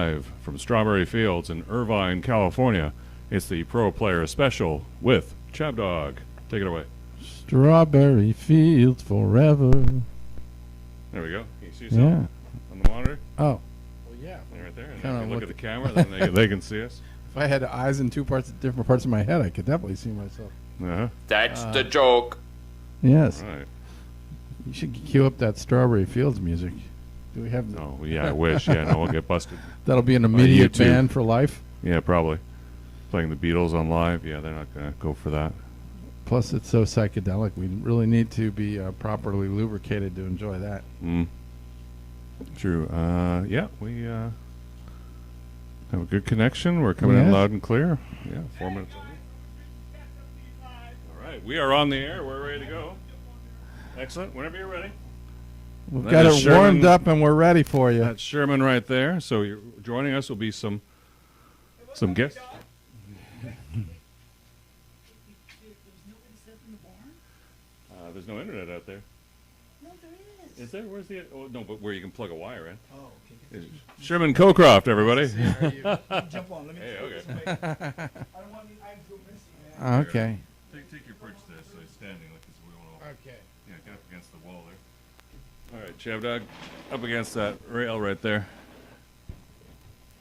live from Strawberry Fields in Irvine, California. It's the Pro Player Special with ChabDog. Take it away. Strawberry Fields forever. There we go. Can you see something on the monitor? Oh. Well, yeah. Right there. And if you look at the camera, then they can see us. If I had eyes in different parts of my head, I could definitely see myself. Uh-huh. That's the joke. Yes. All right. You should cue up that Strawberry Fields music. Do we have? No, yeah, I wish. Yeah, no, we'll get busted. That'll be an immediate ban for life. Yeah, probably. Playing the Beatles on live. Yeah, they're not going to go for that. Plus, it's so psychedelic. We really need to be properly lubricated to enjoy that. True. Yeah, we have a good connection. We're coming in loud and clear. Yeah, 4 minutes. All right, we are on the air. We're ready to go. Excellent. Whenever you're ready. We've got it warmed up and we're ready for you. That's Sherman right there. So joining us will be some guests. There's no internet out there. No, there is. Is there? Where's the? Oh, no, but where you can plug a wire in. Oh, okay. Sherman Cocroft, everybody. Jump on. Let me Hey, okay. I don't want any eyes go missing, man. Okay. Take your perch there, so he's standing like this. We want to. Okay. Yeah, get up against the wall there. All right, ChabDog, up against that rail right there.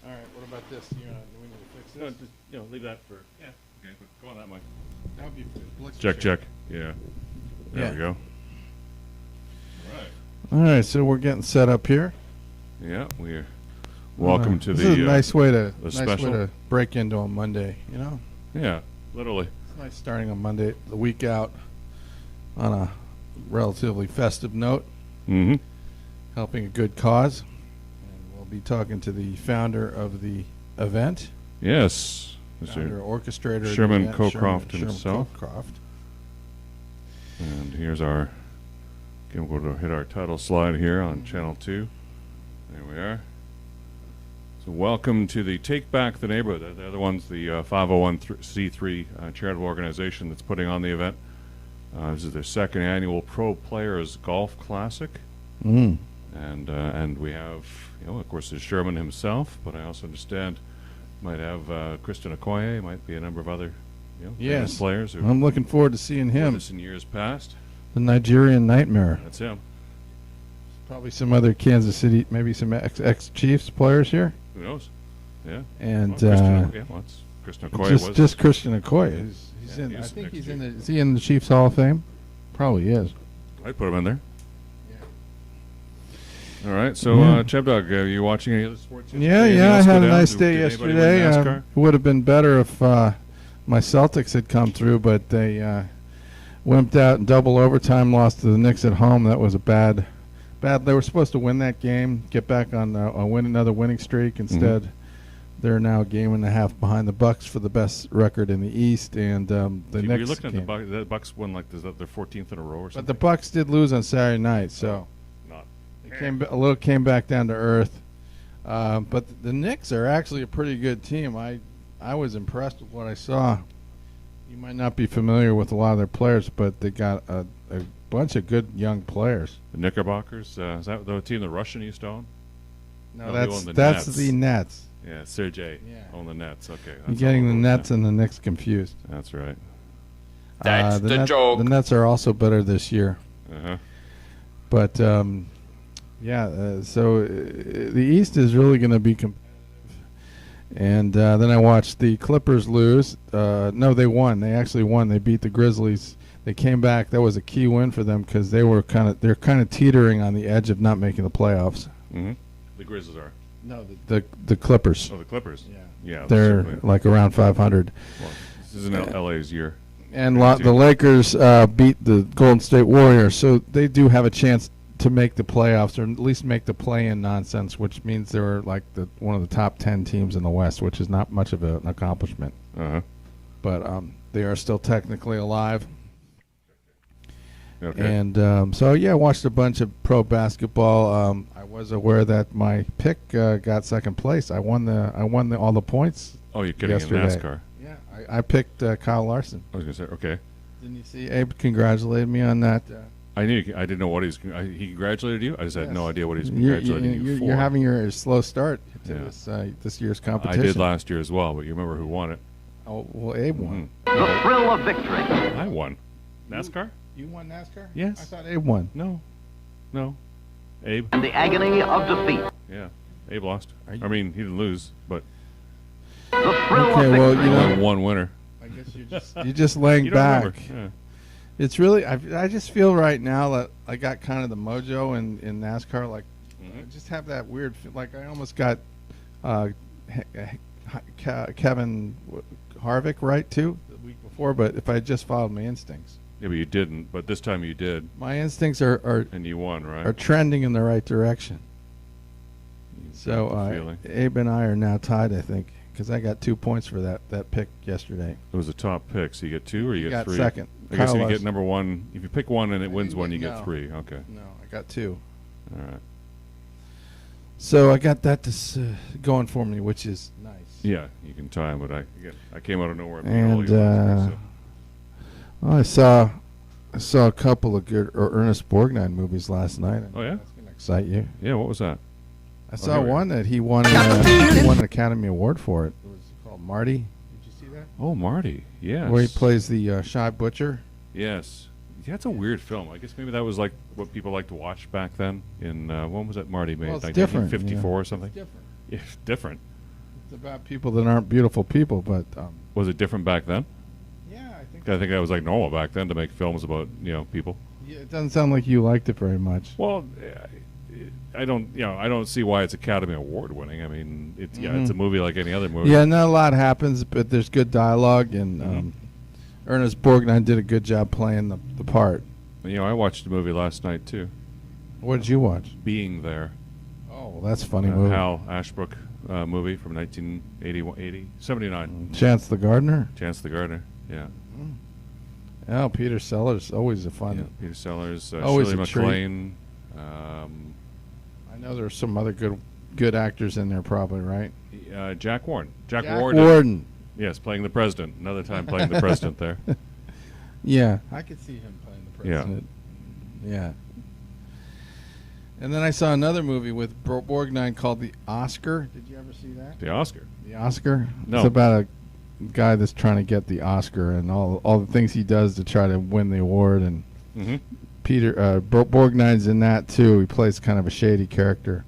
All right. What about this? Do we need to fix this? No, just leave that for. Yeah. Okay, but go on that mic. That would be good. Check. Yeah. There we go. All right. All right. So we're getting set up here. Yeah, we're welcome to this is a nice way to special. Break into a Monday. Yeah, literally. It's nice starting on Monday, the week out, on a relatively festive note. Mm-hmm. Helping a good cause. And we'll be talking to the founder of the event. Yes. Founder, orchestrator. Sherman Cocroft himself. Sherman Cocroft. And here's our, again, we'll go to hit our title slide here on Channel 2. There we are. So welcome to the Take Back the Neighborhood. They're the ones, the 501c3 charitable organization that's putting on the event. This is their second annual Pro Players Golf Classic. And we have, of course, there's Sherman himself, but I also understand might have Kristen Okoye, might be a number of other famous players. I'm looking forward to seeing him. This in years past. The Nigerian Nightmare. That's him. Probably some other Kansas City, maybe some ex-Chiefs players here. Who knows? Yeah. And Kristen Okoye just Kristen Okoye. He's in. I think he's in. Is he in the Chiefs Hall of Fame? Probably is. I'd put him in there. All right, so ChabDog, are you watching any other sports? Yeah, I had a nice day yesterday. It would have been better if my Celtics had come through, but they wimped out in double overtime, lost to the Knicks at home. That was a bad. They were supposed to win that game, get back on another winning streak. Instead, they're now a game and a half behind the Bucks for the best record in the East, and the Knicks. You're looking at the Bucks won is that their 14th in a row or something? But the Bucks did lose on Saturday night, so. Came back down to earth, but the Knicks are actually a pretty good team. I was impressed with what I saw. You might not be familiar with a lot of their players, but they got a bunch of good young players. The Knickerbockers, is that the team the Russian used to own? No, that's the Nets. Yeah, Sergey owned the Nets. Okay, you're getting the Nets and the Knicks confused. That's right. That's the joke. The Nets are also better this year. But so the East is really going to be competitive. And then I watched the Clippers lose. No, they won. They actually won. They beat the Grizzlies. They came back. That was a key win for them because they're kind of teetering on the edge of not making the playoffs. The Grizzlies are. No, the Clippers. Oh, the Clippers. Yeah. They're like around 500. Well, this isn't LA's year. And the Lakers beat the Golden State Warriors, so they do have a chance to make the playoffs, or at least make the play-in nonsense, which means they're like one of the top 10 teams in the West, which is not much of an accomplishment. But they are still technically alive. Okay. And I watched a bunch of pro basketball. I was aware that my pick got second place. I won all the points. Oh, you're kidding! Yesterday. In NASCAR. I picked Kyle Larson. I was gonna say, okay. Didn't you see Abe congratulated me on that? I didn't know what he congratulated you. I just had no idea what he's You're congratulating you for. You're having your slow start to Yeah. this year's competition. I did last year as well, but you remember who won it? Oh, well, Abe won. The thrill of victory. I won. NASCAR? You won NASCAR? Yes. I thought Abe won. No. Abe? And the agony of defeat. Yeah. Abe lost. I mean, he didn't lose, but The thrill Okay, of well, victory. you know, one winner. I guess you're just laying You don't back. remember. Yeah. It's really, I just feel right now that I got kind of the mojo in NASCAR. Like, I just have that weird, like I almost got Kevin Harvick right too the week before, but if I had just followed my instincts. Yeah, but you didn't. But this time you did, My instincts are and you won, right? trending in the right direction. got the So feeling. Abe and I are now tied, I think, because I got 2 points for that pick yesterday. It was a top pick, so you get 2 or you get 3? Second. I guess if you Carlos. get number 1, if you pick 1 and it wins didn't 1, you get- get no. 3. Okay. No, I got 2. All right. So I got that going for me, which is nice. Yeah, you can tie 'em, but I came out of nowhere. And well, I saw a couple of good Ernest Borgnine movies last night. Oh, yeah? That's gonna excite you. Yeah, what was that? I saw here we go. one that he won an Academy Award for. It was called Marty. Did you see that? Oh, Marty. Yes. Where he plays the shy butcher. Yes. Yeah, it's a weird film. I guess maybe that was like what people liked to watch back then. In when was that Marty made? Well, it's like different, 1954 you know. or something. It's different. Yeah, different. It's about people that aren't beautiful people, but Was it different back then? yeah, I think. I think that was like normal back then to make films about people. Yeah, it doesn't sound like you liked it very much. Well, I don't see why it's Academy Award winning. I mean, it's it's a movie like any other movie. Yeah, not a lot happens, but there's good dialogue, and Ernest Borgnine did a good job playing the part. I watched the movie last night too. What did you watch? Being There. Oh, well, that's a funny movie. Hal Ashbrook movie from 79. Chance the Gardener. Chance the Gardener. Yeah. Oh, Peter Sellers, always a fun. Yeah. Peter Sellers. Always Shirley a treat. MacLaine. I know there's some other good actors in there, probably, right? Jack Warden. Jack Warden. Yes, playing the president. Another time playing the president there. Yeah, I could see him playing the president. Yeah. And then I saw another movie with Borgnine called The Oscar. Did you ever see that? The Oscar. The Oscar? No. It's about a guy that's trying to get the Oscar and all the things he does to try to win the award. And Mm-hmm. Peter Borgnine's in that too. He plays kind of a shady character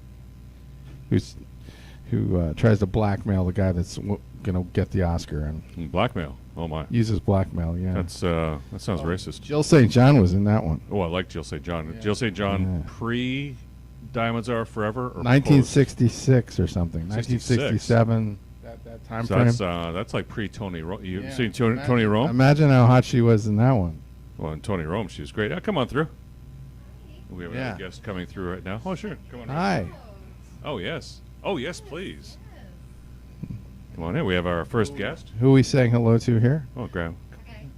who tries to blackmail the guy that's gonna get the Oscar and Blackmail. Oh my. uses blackmail. Yeah, That sounds racist. Jill St. John was in that one. Oh, I like Jill St. John. Yeah. Jill St. John Yeah. pre Diamonds Are Forever or 1966 or something. 66. 1967. That time so frame. that's like pre Tony Rome. You Yeah. seen Tony Rome? Imagine how hot she was in that one. Well, in Tony Rome, she was great. Come on through. We have Yeah. another guest coming through right now. Oh, sure. Come on. Hi. Oh, yes. Oh, yes, please. Come on in. We have our first guest. Who are we saying hello to here? Oh, grab.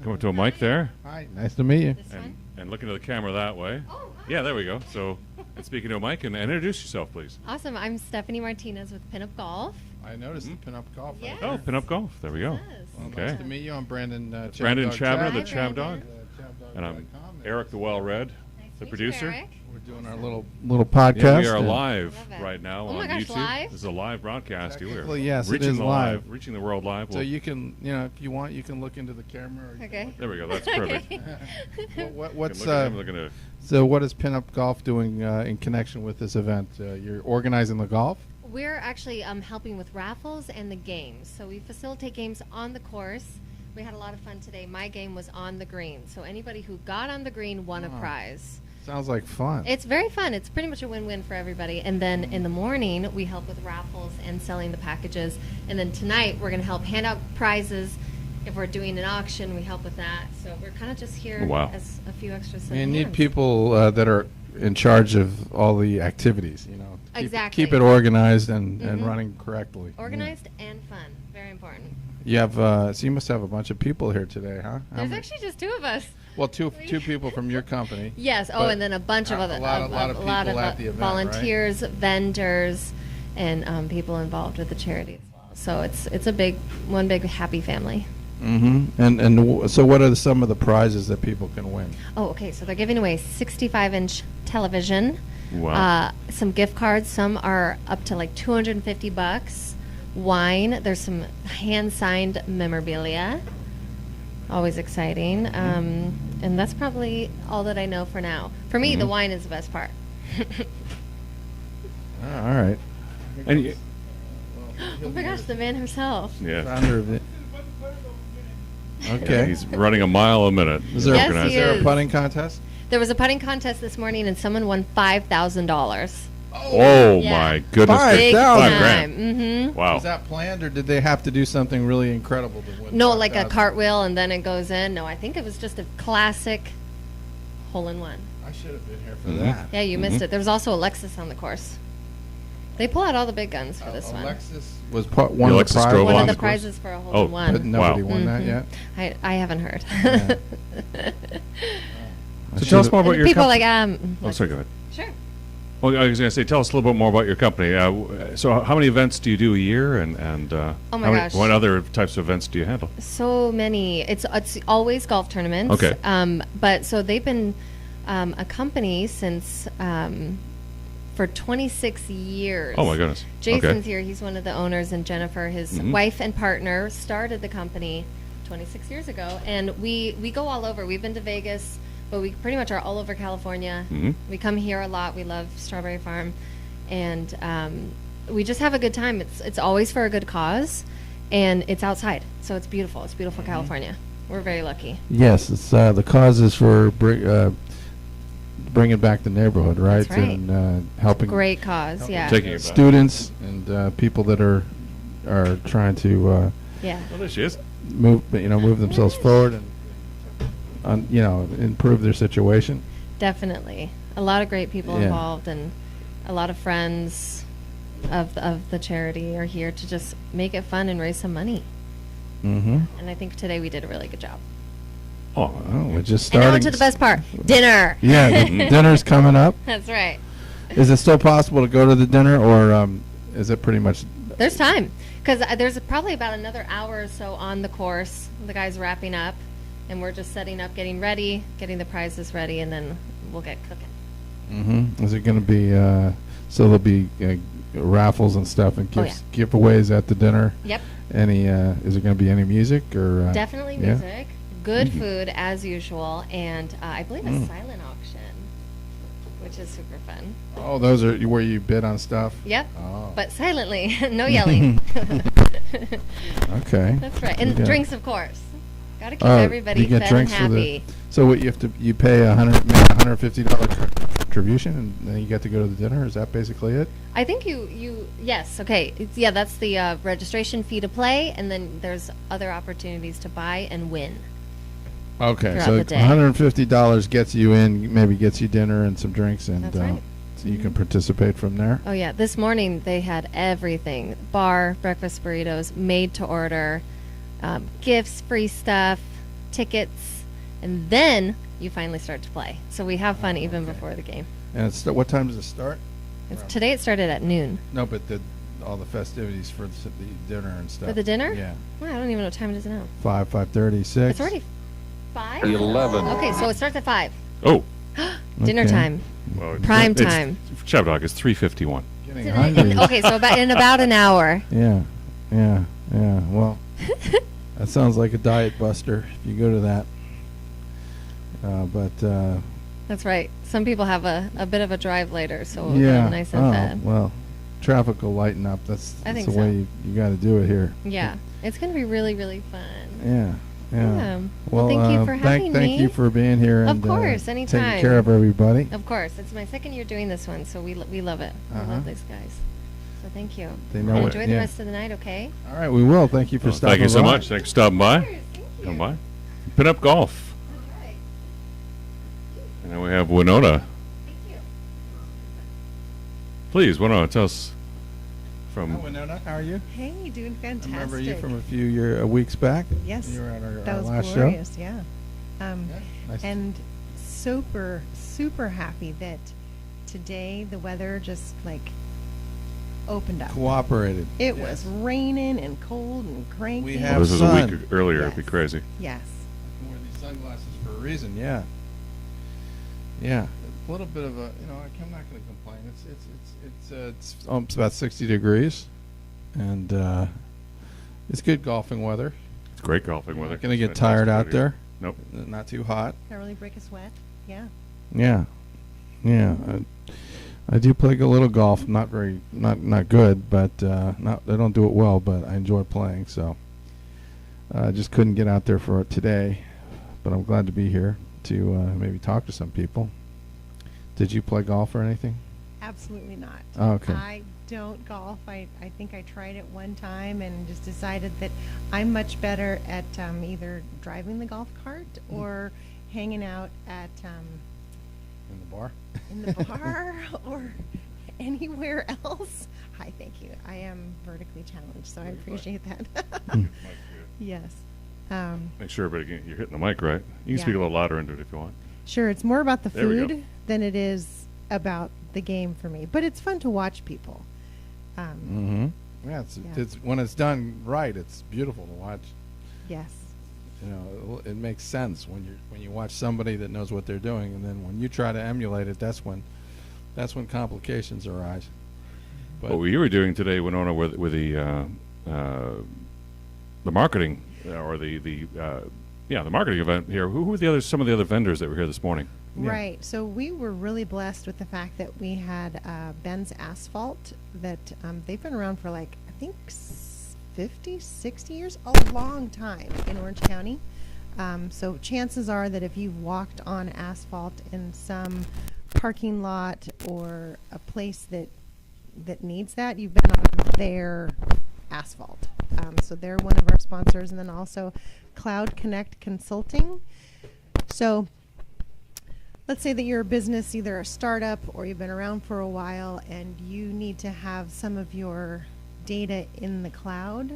Come up to a mic there. Hi. Nice to meet you. And look into the camera that way. Oh, Yeah, there we go. So, and speaking to a mic, and introduce yourself, please. awesome. I'm Stephanie Martinez with Pinup Golf. I noticed the pinup golf. Yeah. Oh, Pinup Golf. There we go. Yes. Well, Okay. nice to meet you. I'm Brandon. Brandon Chabner, the Hi, ChabDog. Brandon. And I'm Eric the Well Read, Nice the to meet you, producer. Eric. We're doing our little podcast. Yeah, we are and- live Love it. right now Oh my on gosh, YouTube. live? This is a live broadcast. We are Technically, yes, it reaching is the live. reaching the world live. So We'll- you can, if you want, you can look into the camera. Or you Okay. there we go. That's perfect. Okay. What's Look at him, look at it. so? What is Pinup Golf doing in connection with this event? You're organizing the golf. We're actually helping with raffles and the games. So we facilitate games on the course. We had a lot of fun today. My game was on the green. So anybody who got on the green won a prize. Sounds like fun. It's very fun. It's pretty much a win-win for everybody. And then in the morning, we help with raffles and selling the packages. And then tonight, we're going to help hand out prizes. If we're doing an auction, we help with that. So we're kind of just here Oh, wow. as a few extra set You of need hands. people that are in charge of all the activities. Exactly. Keep it organized and Mhm. running correctly. Organized and fun. Very important. You have so you must have a bunch of people here today, huh? How There's many- actually just two of us. well, two people from your company. Yes. Oh, But and then a bunch of a other lot of people at the event, volunteers, vendors, and people involved with the charity as well. So it's a big happy family. So what are some of the prizes that people can win? Oh, okay. So they're giving away 65-inch television. Wow. Some gift cards. Some are up to like $250. Wine. There's some hand-signed memorabilia. Always exciting. And that's probably all that I know for now. For me, the wine is the best part. All right. And Oh my gosh, the man himself. yeah. Founder of it. Okay. He's running a mile a minute. Is there, Yes, he is there a is. putting contest? There was a putting contest this morning, and someone won $5,000. Oh Yeah. my goodness. Big 5,000. time. $5,000. Wow. Was that planned, or did they have to do something really incredible to win? No, like a 5,000? cartwheel, and then it goes in. No, I think it was just a classic hole-in-one. I should have been here for Mhm. that. Yeah, you missed it. There was also a Lexus on the course. They pull out all the big guns for this one. Alexis was one of Alexis the prizes. drove One on of the the course? prizes for a Oh, hole-in-one. But nobody Wow. won that Mhm. yet. I haven't heard. Yeah. So tell us more about And your people company. like Oh, sorry, go ahead. Sure. Well, I was going to say, tell us a little bit more about your company. So how many events do you do a year, and Oh my how gosh. what other types of events do you handle? So many. It's always golf tournaments. Okay. But so they've been a company since for 26 years. Oh my goodness. Jason's Okay. here. He's one of the owners, and Jennifer, his Mhm. wife and partner, started the company 26 years ago. And we go all over. We've been to Vegas, but we pretty much are all over California. Mhm. We come here a lot. We love Strawberry Farm, and we just have a good time. It's always for a good cause, and it's outside, so it's beautiful. It's beautiful California. We're very lucky. Yes, it's the cause is for bringing back the neighborhood, right? That's right. And helping Great cause, yeah. Taking it back. students and people that are trying to Yeah. Well, there she is. move themselves forward and improve their situation. Definitely. A lot of great people Yeah. involved, and a lot of friends of the charity are here to just make it fun and raise some money. Mm-hmm. And I think today we did a really good job. Oh, Oh, we're just And starting. now to the best part, dinner. Yeah, the dinner's coming up. That's right. Is it still possible to go to the dinner, or is it pretty much? There's time, because there's probably about another hour or so on the course. The guy's wrapping up, and we're just setting up, getting ready, getting the prizes ready, and then we'll get cooking. Mm-hmm. Is it going to be? So there'll be raffles and stuff and Oh, giveaways at the dinner. Yep. Any? Is it going to be any music or? Definitely yeah? music, good food as usual, and I believe a silent auction, which is super fun. Oh, those are where you bid on stuff. Yep, Oh. but silently, no yelling. Okay. That's right, and Yeah. drinks, of course. Got to keep Oh, everybody you get fed drinks and for the- happy. So what you pay $150 contribution, and then you get to go to the dinner. Is that basically it? I think yes, okay. That's the registration fee to play, and then there's other opportunities to buy and win. Okay, Throughout so the day. $150 gets you in, maybe gets you dinner and some drinks, and That's right. so you can participate from there. Oh yeah, this morning they had everything: bar, breakfast burritos, made to order, gifts, free stuff, tickets, and then you finally start to play. So we have fun even before the game. And what time does it start? Today it started at noon. No, but all the festivities for the dinner and stuff. For the dinner? Yeah, Well, I don't even know what time it is now. 5:30, 6. It's already 5? 11. Okay, so it starts at 5. Oh. Dinner Okay. time. Well, Prime it's- time. ChabDog is 3:51. Getting hungry. Okay, so in about an hour. Yeah. Well, that sounds like a diet buster if you go to that. But That's right. Some people have a bit of a drive later, so we'll yeah. get nice and Oh, fed. well, traffic will lighten up. That's I think the so. way you got to do it here. Yeah, it's going to be really, really fun. Yeah. Yeah. Well, thank you for having thank me. you for being here Of and course, taking anytime. care of everybody. Of course, it's my second year doing this one, so we love it. We Uh-huh. love these guys. So thank you. They know Enjoy it, the yeah. rest of the night, okay? All right, we will. Thank you for Well, stopping thank you so by. much. Thanks for stopping by. Come by. Pin up golf. And then we have Winnona. Please, Winnona, tell us Hi, from. Winnona. How are you? Hey, doing I fantastic. remember you from a few weeks back. Yes, You were at our that was last glorious. Yeah, show. Nice. and super happy that today the weather just like opened up. Cooperated. It was raining and cold and cranky. We Well, have this is a sun. week earlier. Yes. It'd be crazy. Yes. I can wear these sunglasses for a reason. Yeah. Yeah. A little bit of a, I'm not going to complain. It's about 60 degrees, and it's good golfing weather. It's great golfing weather. Not going to get Fantastic tired out weather. there. Nope. Not too hot. Can't really break a sweat. Yeah. Yeah. Yeah. I do play a little golf. Not good, but I don't do it well, but I enjoy playing. So I just couldn't get out there for it today, but I'm glad to be here to maybe talk to some people. Did you play golf or anything? Absolutely not. Oh, okay. I don't golf. I think I tried it one time and just decided that I'm much better at either driving the golf cart or hanging out at In the bar? in the bar or anywhere else. Hi, thank you. I am vertically challenged, so I appreciate that. Yes. Make sure everybody you're hitting the mic right. You can Yeah. speak a little louder into it if you want. Sure, it's more about the There we go. food than it is about the game for me. But it's fun to watch people. Mm-hmm. Yeah, it's when it's done right, it's beautiful to watch. Yes. It makes sense when you watch somebody that knows what they're doing, and then when you try to emulate it, that's when complications arise. But What you were doing today, Winnona, with the marketing or the marketing event here. Who were some of the other vendors that were here this morning? Yeah. Right. So we were really blessed with the fact that we had Ben's Asphalt that they've been around for like, I think 50, 60 years, a long time in Orange County. So chances are that if you've walked on asphalt in some parking lot or a place that needs that, you've been on their asphalt. So they're one of our sponsors, and then also Cloud Connect Consulting. So let's say that you're a business, either a startup or you've been around for a while, and you need to have some of your data in the cloud.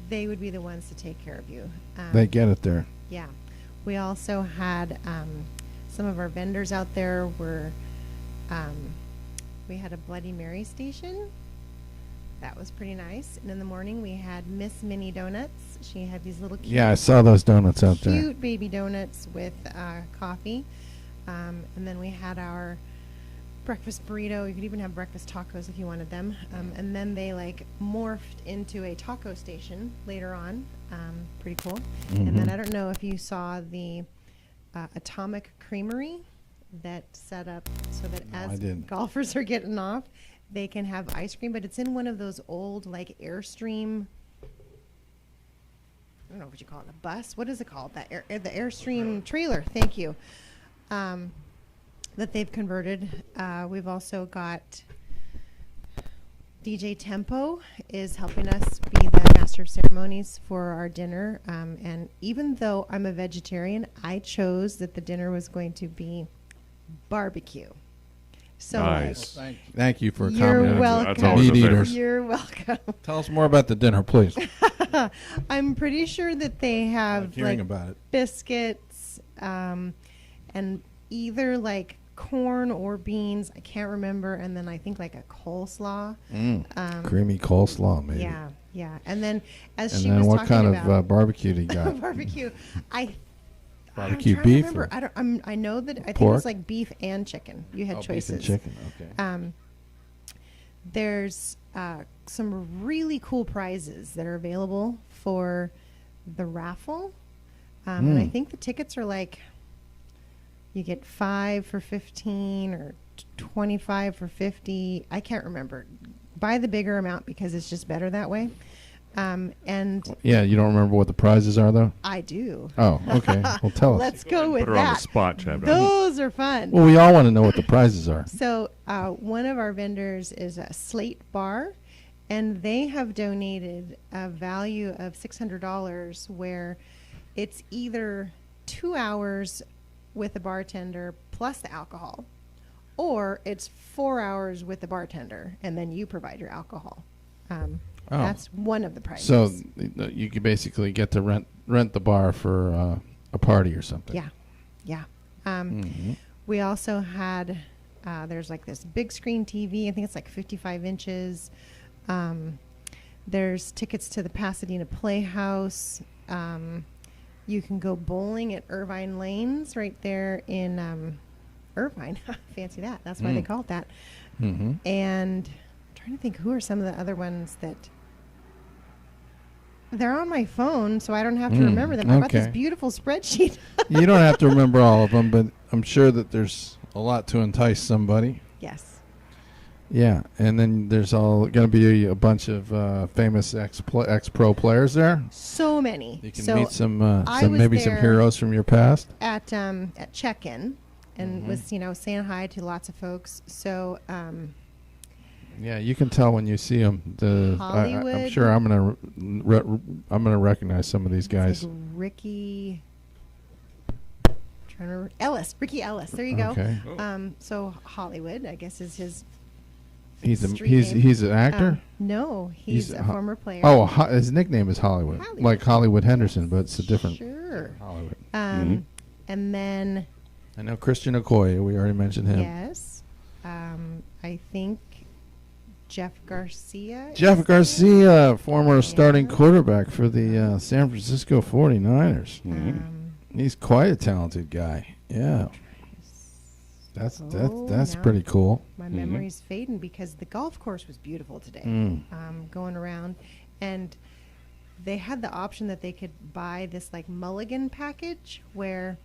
They would be the ones to take care of you. they get it there. Yeah. We also had some of our vendors out there were, we had a Bloody Mary station. That was pretty nice. And in the morning we had Miss Minnie Donuts. She had these little cute, Yeah, I saw those donuts out there. cute baby donuts with coffee. And then we had our breakfast burrito. You could even have breakfast tacos if you wanted them. And then they like morphed into a taco station later on. Pretty cool. And then I don't know if you saw the Atomic Creamery that set up so that I as didn't. golfers are getting off, they can have ice cream, but it's in one of those old like Airstream. I don't know what you call it, a bus. What is it called? The Airstream trailer. Thank you. That they've converted. We've also got DJ Tempo is helping us be the master of ceremonies for our dinner. And even though I'm a vegetarian, I chose that the dinner was going to be barbecue. So Nice. Thank you for You're commenting. welcome. That's always a Meat favorite. eaters. You're welcome. Tell us more about the dinner, please. I'm pretty sure that they have Like hearing like about it. biscuits and either like corn or beans. I can't remember. And then I think like a coleslaw. Creamy coleslaw, maybe. Yeah, yeah. And then as And she then was what talking kind about of barbecue do you got? barbecue, Barbecue I'm trying to beef remember. or- I know that I think Pork? it's like beef and chicken. You had Oh, beef choices. and chicken. Okay. There's some really cool prizes that are available for the raffle. And I think the tickets are like, you get 5 for 15 or 25 for 50. I can't remember. Buy the bigger amount because it's just better that way. And Yeah, you don't remember what the prizes are, though? I do. Oh, okay. Well, tell us. Let's go with Put her on the that. spot, ChabDog. Those are fun. Well, we all want to know what the prizes are. So one of our vendors is a Slate Bar, and they have donated a value of $600 where it's either 2 hours with the bartender plus the alcohol, or it's 4 hours with the bartender, and then you provide your alcohol. That's one of the prizes. So you could basically get to rent the bar for a party or something. Yeah. We also had There's like this big screen TV. I think it's like 55 inches. There's tickets to the Pasadena Playhouse. You can go bowling at Irvine Lanes right there in Irvine. Fancy that. That's why they call it that. Mm-hmm. And I'm trying to think who are some of the other ones that they're on my phone, so I don't have to remember them. I've got this beautiful spreadsheet. You don't have to remember all of them, but I'm sure that there's a lot to entice somebody. Yes. Yeah, and then there's all going to be a bunch of famous ex-pro players there. So many. You can meet some heroes from your past. At check-in, and was saying hi to lots of folks. So. Yeah, you can tell when you see them. I'm sure I'm gonna recognize some of these guys. Like Ricky Ellis. There you go. Okay. So Hollywood, I guess, is his. He's an actor. No, he's a former player. Oh, his nickname is Hollywood, like Hollywood Henderson, but it's a different. Sure. Hollywood. And then. I know Christian Okoye. We already mentioned him. Yes. I think. Jeff Garcia, former starting quarterback for the San Francisco 49ers. He's quite a talented guy. Yeah. That's pretty cool. My memory's fading because the golf course was beautiful today. Going around, and they had the option that they could buy this like mulligan package where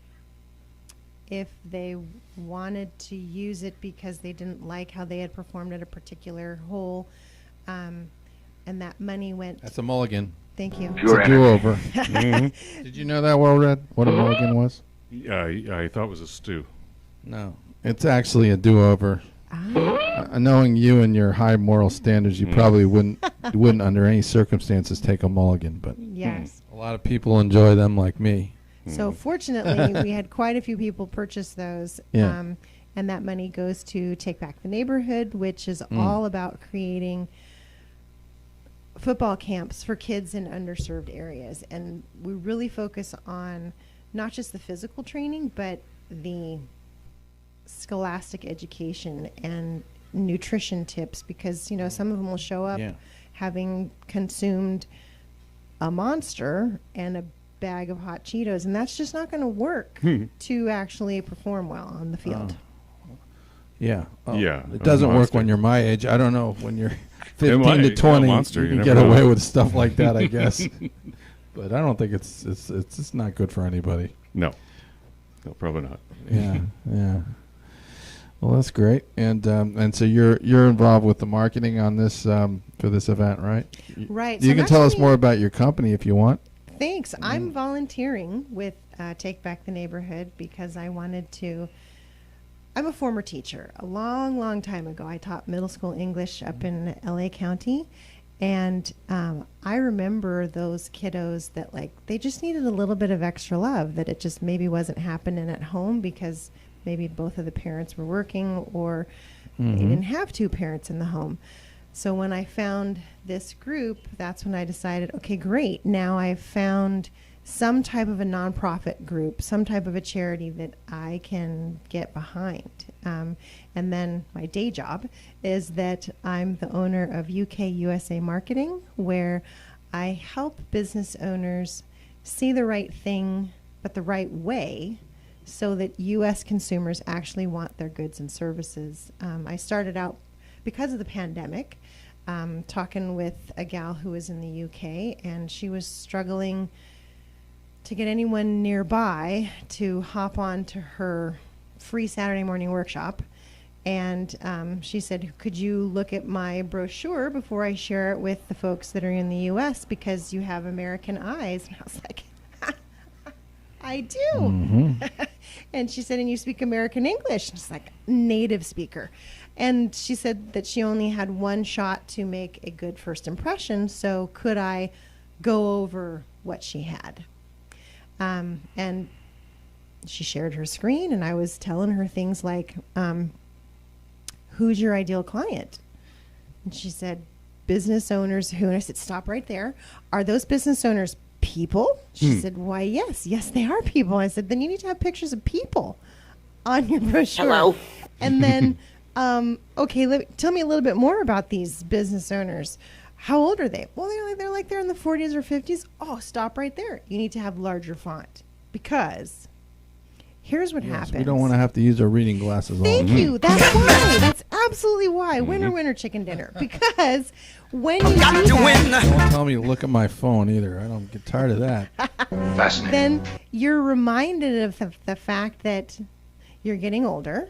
if they wanted to use it because they didn't like how they had performed at a particular hole, and that money went. That's a mulligan. Thank you. It's a do-over. Did you know that, Well Read? What a mulligan was? Yeah, I thought it was a stew. No, it's actually a do-over. Knowing you and your high moral standards, you probably wouldn't under any circumstances take a mulligan, but yes, a lot of people enjoy them like me. So fortunately, we had quite a few people purchase those, and that money goes to Take Back the Neighborhood, which is all about creating football camps for kids in underserved areas. And we really focus on not just the physical training, but the scholastic education and nutrition tips, because some of them will show up having consumed a Monster and a bag of hot Cheetos, and that's just not going to work to actually perform well on the field. Yeah. It doesn't work when you're my age. I don't know, when you're 15 to 20, you can get away with stuff like that, I guess. But I don't think it's not good for anybody. No, probably not. Yeah. Well, that's great. And so you're involved with the marketing on this for this event, right? Right. You can tell us more about your company if you want. Thanks. I'm volunteering with Take Back the Neighborhood because I wanted to. I'm a former teacher. A long, long time ago, I taught middle school English up in L.A. County. And I remember those kiddos that, they just needed a little bit of extra love, that it just maybe wasn't happening at home because maybe both of the parents were working or they didn't have two parents in the home. So when I found this group, that's when I decided, okay, great. Now I've found some type of a nonprofit group, some type of a charity that I can get behind. And then my day job is that I'm the owner of U.K. Marketing, where I help business owners see the right thing, but the right way, so that U.S. consumers actually want their goods and services. I started out because of the pandemic, talking with a gal who was in the U.K., and she was struggling to get anyone nearby to hop on to her free Saturday morning workshop. And she said, could you look at my brochure before I share it with the folks that are in the U.S. because you have American eyes? And I was like, I do. And she said, and you speak American English? It's like, native speaker. And she said that she only had one shot to make a good first impression, so could I go over what she had? And she shared her screen, and I was telling her things like, who's your ideal client? And she said, business owners who, and I said, stop right there. Are those business owners people? She said, why, yes, they are people. I said, then you need to have pictures of people on your brochure. Hello. And then, okay, tell me a little bit more about these business owners. How old are they? Well, they're in the 40s or 50s. Oh, stop right there. You need to have larger font because here's what happens. We don't want to have to use our reading glasses all the Thank time. you. That's why. That's absolutely why. Winner, winner, chicken dinner. Because when you do that, Don't tell me to look at my phone either. I don't get tired of that. Fascinating. then you're reminded of the fact that you're getting older,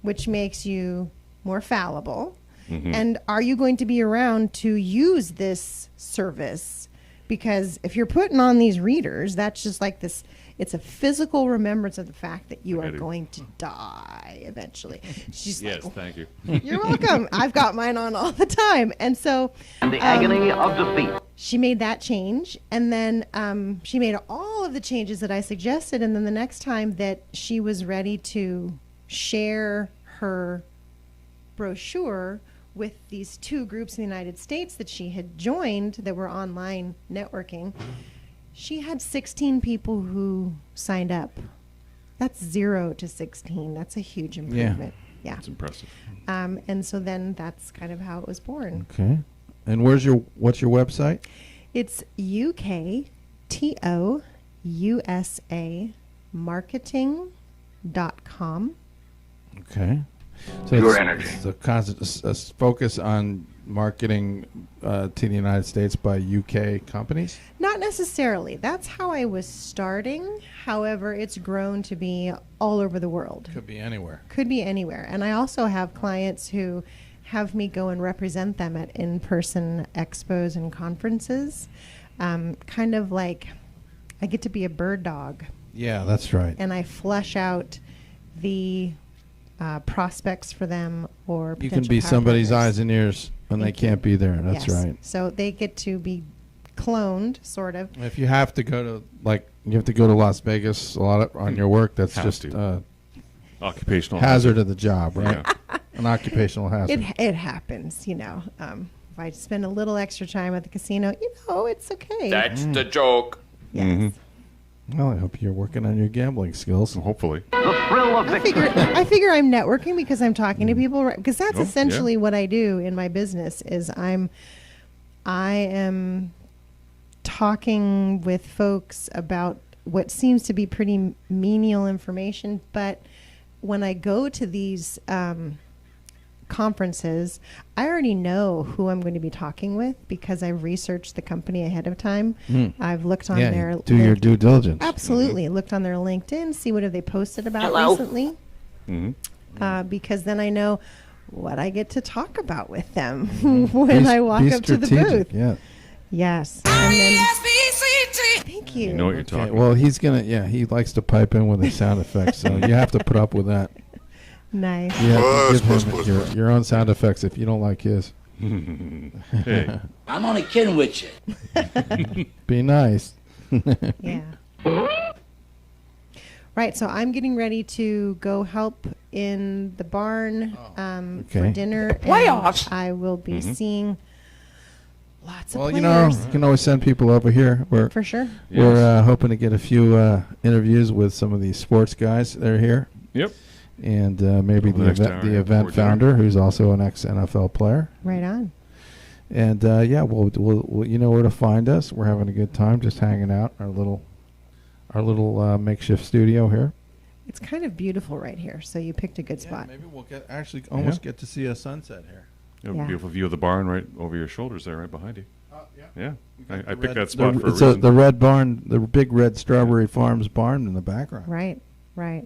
which makes you more fallible. And are you going to be around to use this service? Because if you're putting on these readers, that's just like this. It's a physical remembrance of the fact that you are going to die eventually. She's Yes, like, thank you. you're welcome. I've got mine on all the time. And so And the agony of defeat. she made that change. And then she made all of the changes that I suggested. And then the next time that she was ready to share her brochure with these two groups in the United States that she had joined that were online networking, she had 16 people who signed up. That's 0 to 16. That's a huge improvement. Yeah. It's impressive. And so then that's kind of how it was born. Okay. And what's your website? It's U.K. marketing.com. Okay. So Pure it's, energy. It's a constant focus on marketing to the United States by UK companies. Not necessarily. That's how I was starting. However, it's grown to be all over the world. Could be anywhere. Could be anywhere. And I also have clients who have me go and represent them at in-person expos and conferences. Kind of like I get to be a bird dog. Yeah, that's right. And I flesh out the prospects for them or You potential can be power somebody's partners. eyes and ears when Thank they can't be there. That's Yes. right. So they get to be cloned, sort of. If you have to go to Las Vegas a lot on your work, that's Have just to. Occupational hazard of the job, right? Yeah. An occupational hazard. It happens, you know. If I spend a little extra time at the casino, it's okay. That's the joke. Yes. Well, I hope you're working on your gambling skills. Hopefully. The thrill of victory. I figure I'm networking because I'm talking to people, right? Because that's Oh, essentially yeah. what I do in my business is I am talking with folks about what seems to be pretty menial information, but when I go to these conferences, I already know who I'm going to be talking with because I've researched the company ahead of time. I've looked on their you do your due diligence. Absolutely. Looked on their LinkedIn, see what have they posted about recently. Because then I know what I get to talk about with them when I walk up to the booth. Yeah. Yes. And then, thank you. You know what you're talking about. Well, he likes to pipe in with his sound effects, so you have to put up with that. Nice. You have to give him your own sound effects if you don't like his. Hey, I'm only kidding with you. Be nice. Yeah. Right, so I'm getting ready to go help in the barn for Okay. dinner. Playoffs. And I will be seeing lots of Well, players. you can always send people over here. For sure. We're hoping to get a few interviews with some of these sports guys that are here. Yep. And maybe Over the next hour, the yeah, event before dinner. founder, who's also an ex-NFL player. Right on. And we'll you know where to find us. We're having a good time, just hanging out our little makeshift studio here. It's kind of beautiful right here, so you picked a good spot. Maybe we'll get to see a sunset here. You have Yeah. a beautiful view of the barn right over your shoulders there, right behind you. Yeah. I picked that The- spot for a it's reason. the red barn, the big red Strawberry Farms barn in the background. Right, right.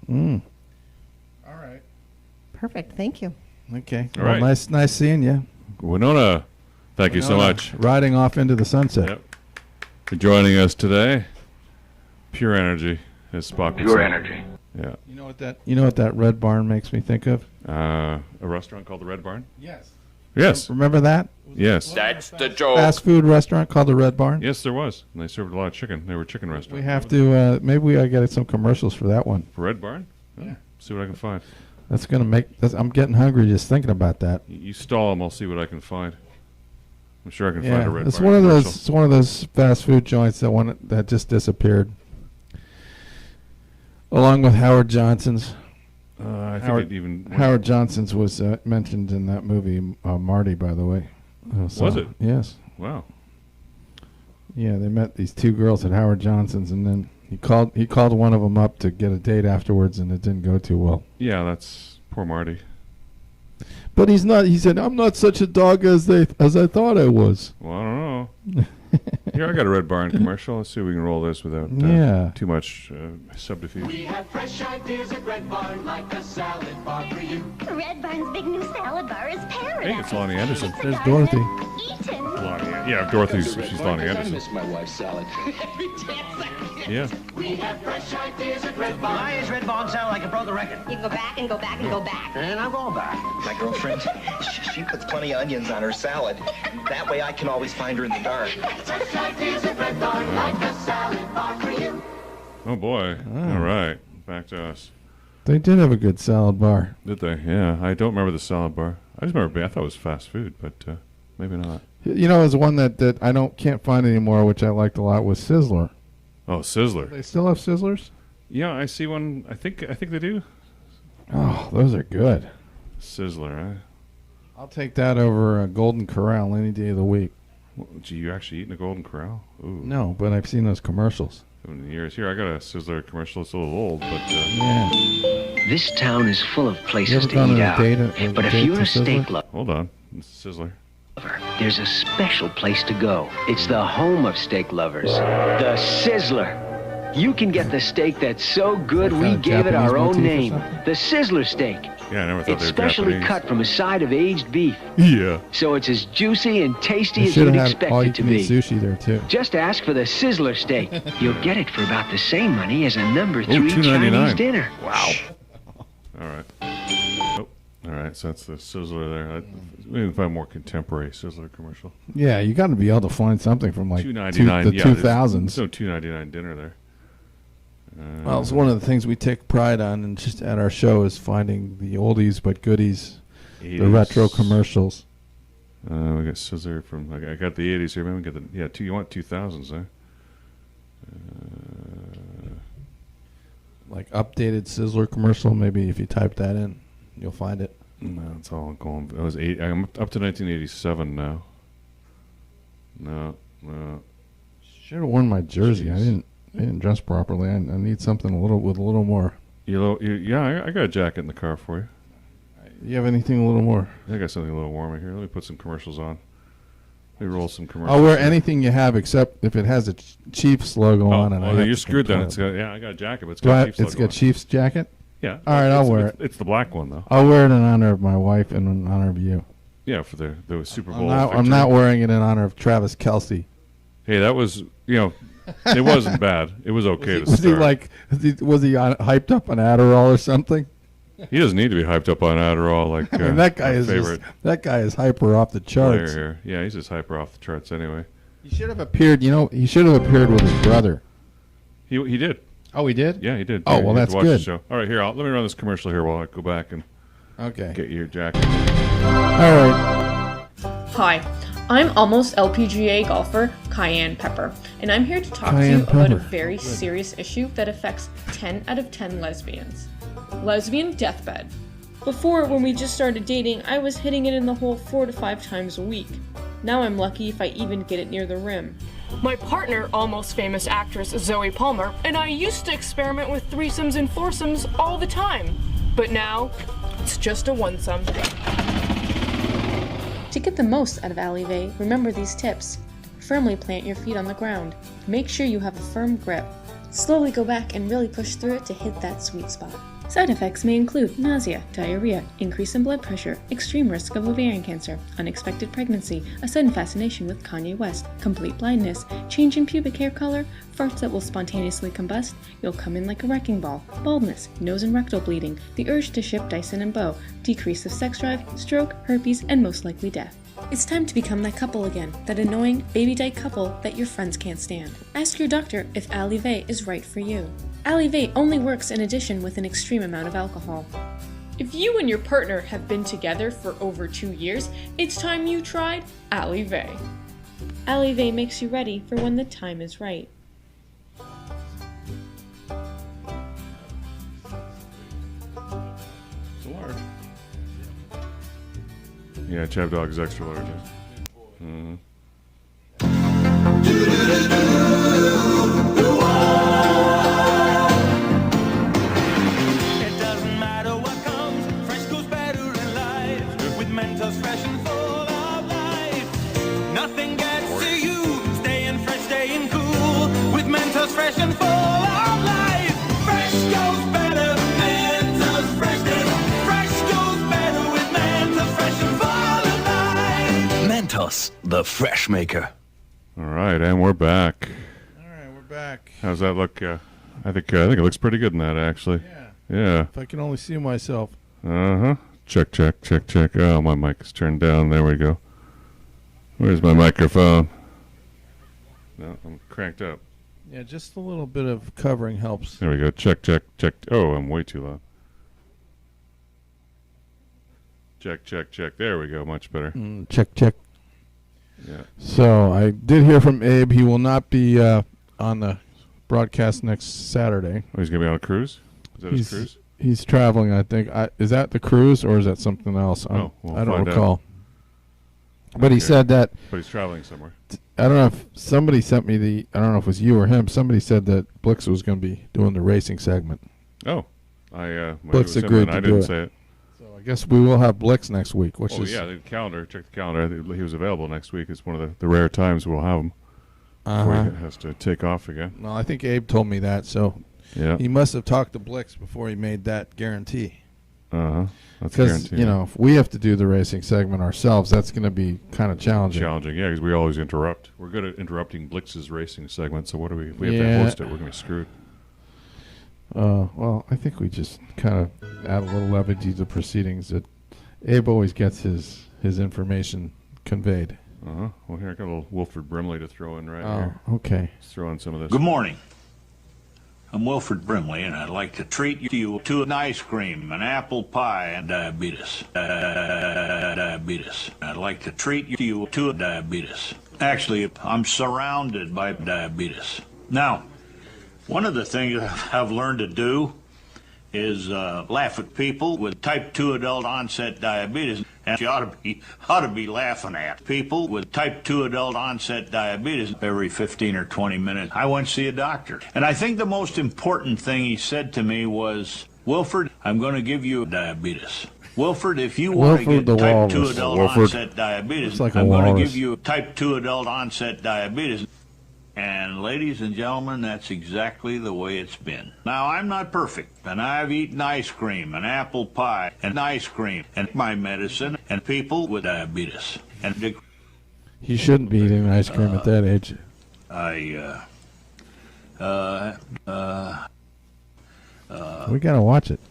Mm. All right. Perfect. Thank you. Okay. All Well, right. nice seeing you. Winona, thank you so much. Riding off into the sunset. Yep. For joining us today. Pure energy, as Spock would Pure say. energy. Yeah. You know what that red barn makes me think of? A restaurant called the Red Barn? Yes. Yes. Remember that? Yes. That's the joke. Fast food restaurant called the Red Barn? Yes, there was. And they served a lot of chicken. They were a chicken restaurant. We have to, maybe we gotta get some commercials for that one. For Red Barn? Yeah. See what I can find. That's gonna I'm getting hungry just thinking about that. You stall them, I'll see what I can find. I'm sure I can find a Red it's Barn one of commercial. those. It's one of those fast food joints that just disappeared. Along with Howard Johnson's. I think it even... Howard Johnson's was mentioned in that movie, Marty, by the way. Was it? Yes. Wow. Yeah, they met these two girls at Howard Johnson's, and then he called one of them up to get a date afterwards, and it didn't go too well. Yeah, that's poor Marty. But he's not. He said, "I'm not such a dog as I thought I was." Well, I don't know. Here, I got a Red Barn commercial. Let's see if we can roll this without too much subterfuge. We have fresh ideas at Red Barn, like a salad bar for you. Red Barn's big new salad bar is paradise. Hey, it's Lonnie Anderson. There's Dorothy. Eaten. Yeah, Dorothy's. She's Lonnie Anderson. I miss my wife's salad. Every 10 seconds. Yeah. We have fresh ideas at Red Barn. Why is Red Barn sound like a broken record? You go back and go back and go back. And I'm going back. My girlfriend, she puts plenty of onions on her salad. That way I can always find her in the dark. Fresh ideas at Red Barn, like a salad bar for you. Oh, boy. All right. Back to us. They did have a good salad bar. Did they? Yeah. I don't remember the salad bar. I just remember, I thought it was fast food, but maybe not. You know, there's one that I can't find anymore, which I liked a lot, was Sizzler. Oh, Sizzler. They still have Sizzlers? Yeah, I see one. I think they do. Oh, those are good. Sizzler, eh? I'll take that over a Golden Corral any day of the week. Well, gee, you actually eating a Golden Corral? Ooh. No, but I've seen those commercials. 70 years. Here, I got a Sizzler commercial. It's a little old, but... Yeah. This town is full of places You to ever eat gone out. on a date But if you're a steak lover, Hold on. It's Sizzler. there's a special place to go. It's the home of steak lovers, the Sizzler. You can get the steak that's so good we gave it our own name, the Sizzler steak. Yeah, I never thought It's they were specially Japanese. cut from a side of aged beef, Yeah. so it's as juicy and tasty They as should you'd have had expect all you it to can eat be. sushi there, too. Just ask for the Sizzler steak. You'll get it for about the same money as a number 3 $2.99. Chinese dinner. Wow. All right. Oh, all right. So that's the Sizzler there. We can find more contemporary Sizzler commercial. Yeah, you got to be able to find something from like $2.99. the Yeah, 2000s. There's no $2.99 dinner there. Well, it's one of the things we take pride on, and just at our show is finding the oldies but goodies, the 80s. retro commercials. We got Sizzler from. I got the 80s here. Maybe we get the you want 2000s there? Like updated Sizzler commercial. Maybe if you type that in, you'll find it. No, it's all going. It was I'm up to 1987 now. No. Should have worn my jersey. Jeez. I didn't dress properly. I need something with a little more. Yeah, I got a jacket in the car for you. You have anything a little more? I got something a little warmer here. Let me put some commercials on. Let me roll some commercials. I'll wear anything you have except if it has a Chiefs logo on it. Oh, you're screwed then. It's got, I got a jacket, but it's got Chiefs logo It's got on. Chiefs jacket? Yeah. All right, I'll wear it. It's the black one, though. I'll wear it in honor of my wife and in honor of you. Yeah, for the Super Bowl. I'm not wearing it in honor of Travis Kelce. Hey, that was, it wasn't bad. It was okay to start. Was he hyped up on Adderall or something? He doesn't need to be hyped up on Adderall like that guy is hyper off the charts. Here. Yeah, he's just hyper off the charts anyway. He should have appeared. He should have appeared with his brother. He did. Oh, he did? Yeah, he did. Oh, well, that's watch good. The show. All right, here. Let me run this commercial here while I go back and get your jacket. All right. Hi, I'm almost LPGA golfer Cayenne Pepper, and I'm here to talk to you about a very serious issue that affects 10 out of 10 lesbians. Lesbian deathbed. Before, when we just started dating, I was hitting it in the hole 4 to 5 times a week. Now I'm lucky if I even get it near the rim. My partner, almost famous actress Zoe Palmer, and I used to experiment with threesomes and foursomes all the time. But now, it's just a one-some. To get the most out of Alive, remember these tips. Firmly plant your feet on the ground. Make sure you have a firm grip. Slowly go back and really push through it to hit that sweet spot. Side effects may include nausea, diarrhea, increase in blood pressure, extreme risk of ovarian cancer, unexpected pregnancy, a sudden fascination with Kanye West, complete blindness, change in pubic hair color, farts that will spontaneously combust, you'll come in like a wrecking ball, baldness, nose and rectal bleeding, the urge to ship Dyson and Bo, decrease of sex drive, stroke, herpes, and most likely death. It's time to become that couple again, that annoying baby dyke couple that your friends can't stand. Ask your doctor if Alive is right for you. Alive only works in addition with an extreme amount of alcohol. If you and your partner have been together for over 2 years, it's time you tried Alive. Alive makes you ready for when the time is right. Yeah, ChabDog's extra large. Mm-hmm. It doesn't matter what comes, fresh goes better in life. With Mentos fresh and full of life. Nothing gets to you, staying fresh, staying cool. With Mentos fresh and full of life. Fresh goes better, Mentos freshness. Fresh goes better with Mentos fresh and full of life. Mentos, the fresh maker. All right, and we're back. All right, we're back. How's that look? I think it looks pretty good in that, actually. Yeah. If I can only see myself. Uh-huh. Check, check, check, check. Oh, my mic is turned down. There we go. Where's my microphone? No, I'm cranked up. Yeah, just a little bit of covering helps. There we go. Check, check, check. Oh, I'm way too loud. Check, check, check. There we go. Much better. Check, check. Yeah. So I did hear from Abe. He will not be on the broadcast next Saturday. Oh, he's going to be on a cruise? Is that his cruise? He's traveling, I think. Is that the cruise or is that something else? We'll I don't find recall. out. But he said that. But he's traveling somewhere. I don't know if somebody sent me I don't know if it was you or him. Somebody said that Blix was going to be doing the racing segment. Oh. Blix agreed to I do didn't it. say it. So I guess we will have Blix next week, which is... yeah, the calendar. Check the calendar. He was available next week. It's one of the rare times we'll have him before he has to take off again. Well, I think Abe told me that, so yeah. He must have talked to Blix before he made that guarantee. Uh-huh. That's because, if we have to do the racing segment ourselves, that's going to be kind of challenging. Challenging, yeah, because we always interrupt. We're good at interrupting Blix's racing segment, so if we have to host it, we're going to be screwed. Well, I think we just kind of add a little levity to proceedings. That Abe always gets his information conveyed. Uh-huh. Well, here I got a little Wilford Brimley to throw in right here. Okay. Let's throw in some of this. Good morning. I'm Wilford Brimley, and I'd like to treat you to an ice cream, an apple pie, and diabetes. Diabetes. I'd like to treat you to diabetes. Actually, I'm surrounded by diabetes. Now, one of the things I've learned to do is laugh at people with type 2 adult onset diabetes. And you ought to be laughing at people with type 2 adult onset diabetes every 15 or 20 minutes. I went to see a doctor. And I think the most important thing he said to me was, Wilford, I'm going to give you diabetes. Wilford, if you want to get type 2 adult onset diabetes, I'm going to give you type 2 adult onset diabetes. And ladies and gentlemen, that's exactly the way it's been. Now, I'm not perfect, and I've eaten ice cream and apple pie and ice cream and my medicine and people with diabetes. And he shouldn't be eating ice cream at that age. We got to watch it.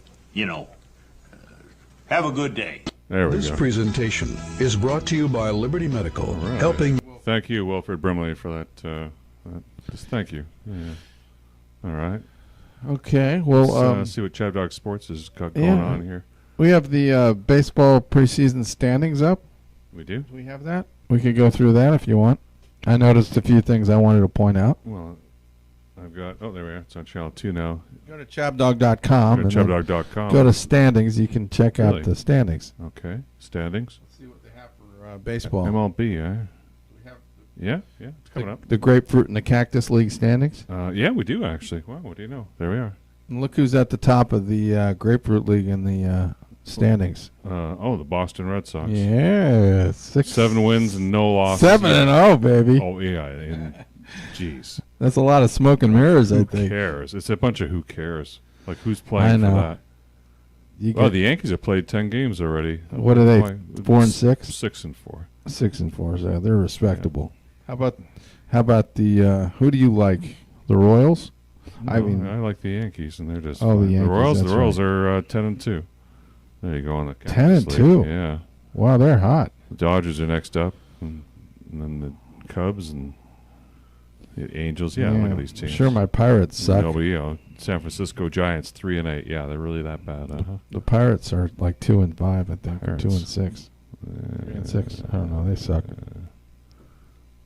Have a good day. There we go. This presentation is brought to you by Liberty Medical, helping... Thank you, Wilford Brimley, for that. Just thank you. Yeah. All right. Okay. Well, let's see what ChabDog Sports has got going on here. We have the baseball preseason standings up. We do? Do we have that? We could go through that if you want. I noticed a few things I wanted to point out. Well, I've got... Oh, there we are. It's on Channel 2 now. Go to chabdog.com. Go to chabdog.com. Go to standings. You can check out the standings. Okay. Standings. Let's see what they have for baseball. MLB, yeah, it's coming up. The Grapefruit and the Cactus League standings? Yeah, we do, actually. Wow, what do you know? There we are. And look who's at the top of the Grapefruit League in the standings. The Boston Red Sox. Yeah. 7 wins and no losses. 7-0, baby. Oh, yeah. Jeez. That's a lot of smoke and mirrors, I think. Who cares? It's a bunch of who cares. Like, who's playing for that? The Yankees have played 10 games already. What are they, 4-6? 6-4. 6-4, so they're respectable. Yeah. How about the who do you like? The Royals? No, I like the Yankees, and they're just the Yankees. The Royals are 10-2. There you go on the 10-2. Yeah. Wow, they're hot. The Dodgers are next up, and then the Cubs and the Angels. Yeah, look at these teams. Sure, my Pirates suck. But San Francisco Giants 3-8. Yeah, they're really that bad. The Pirates are like 2-5, I think, or 2-6. 3-6. I don't know. They suck.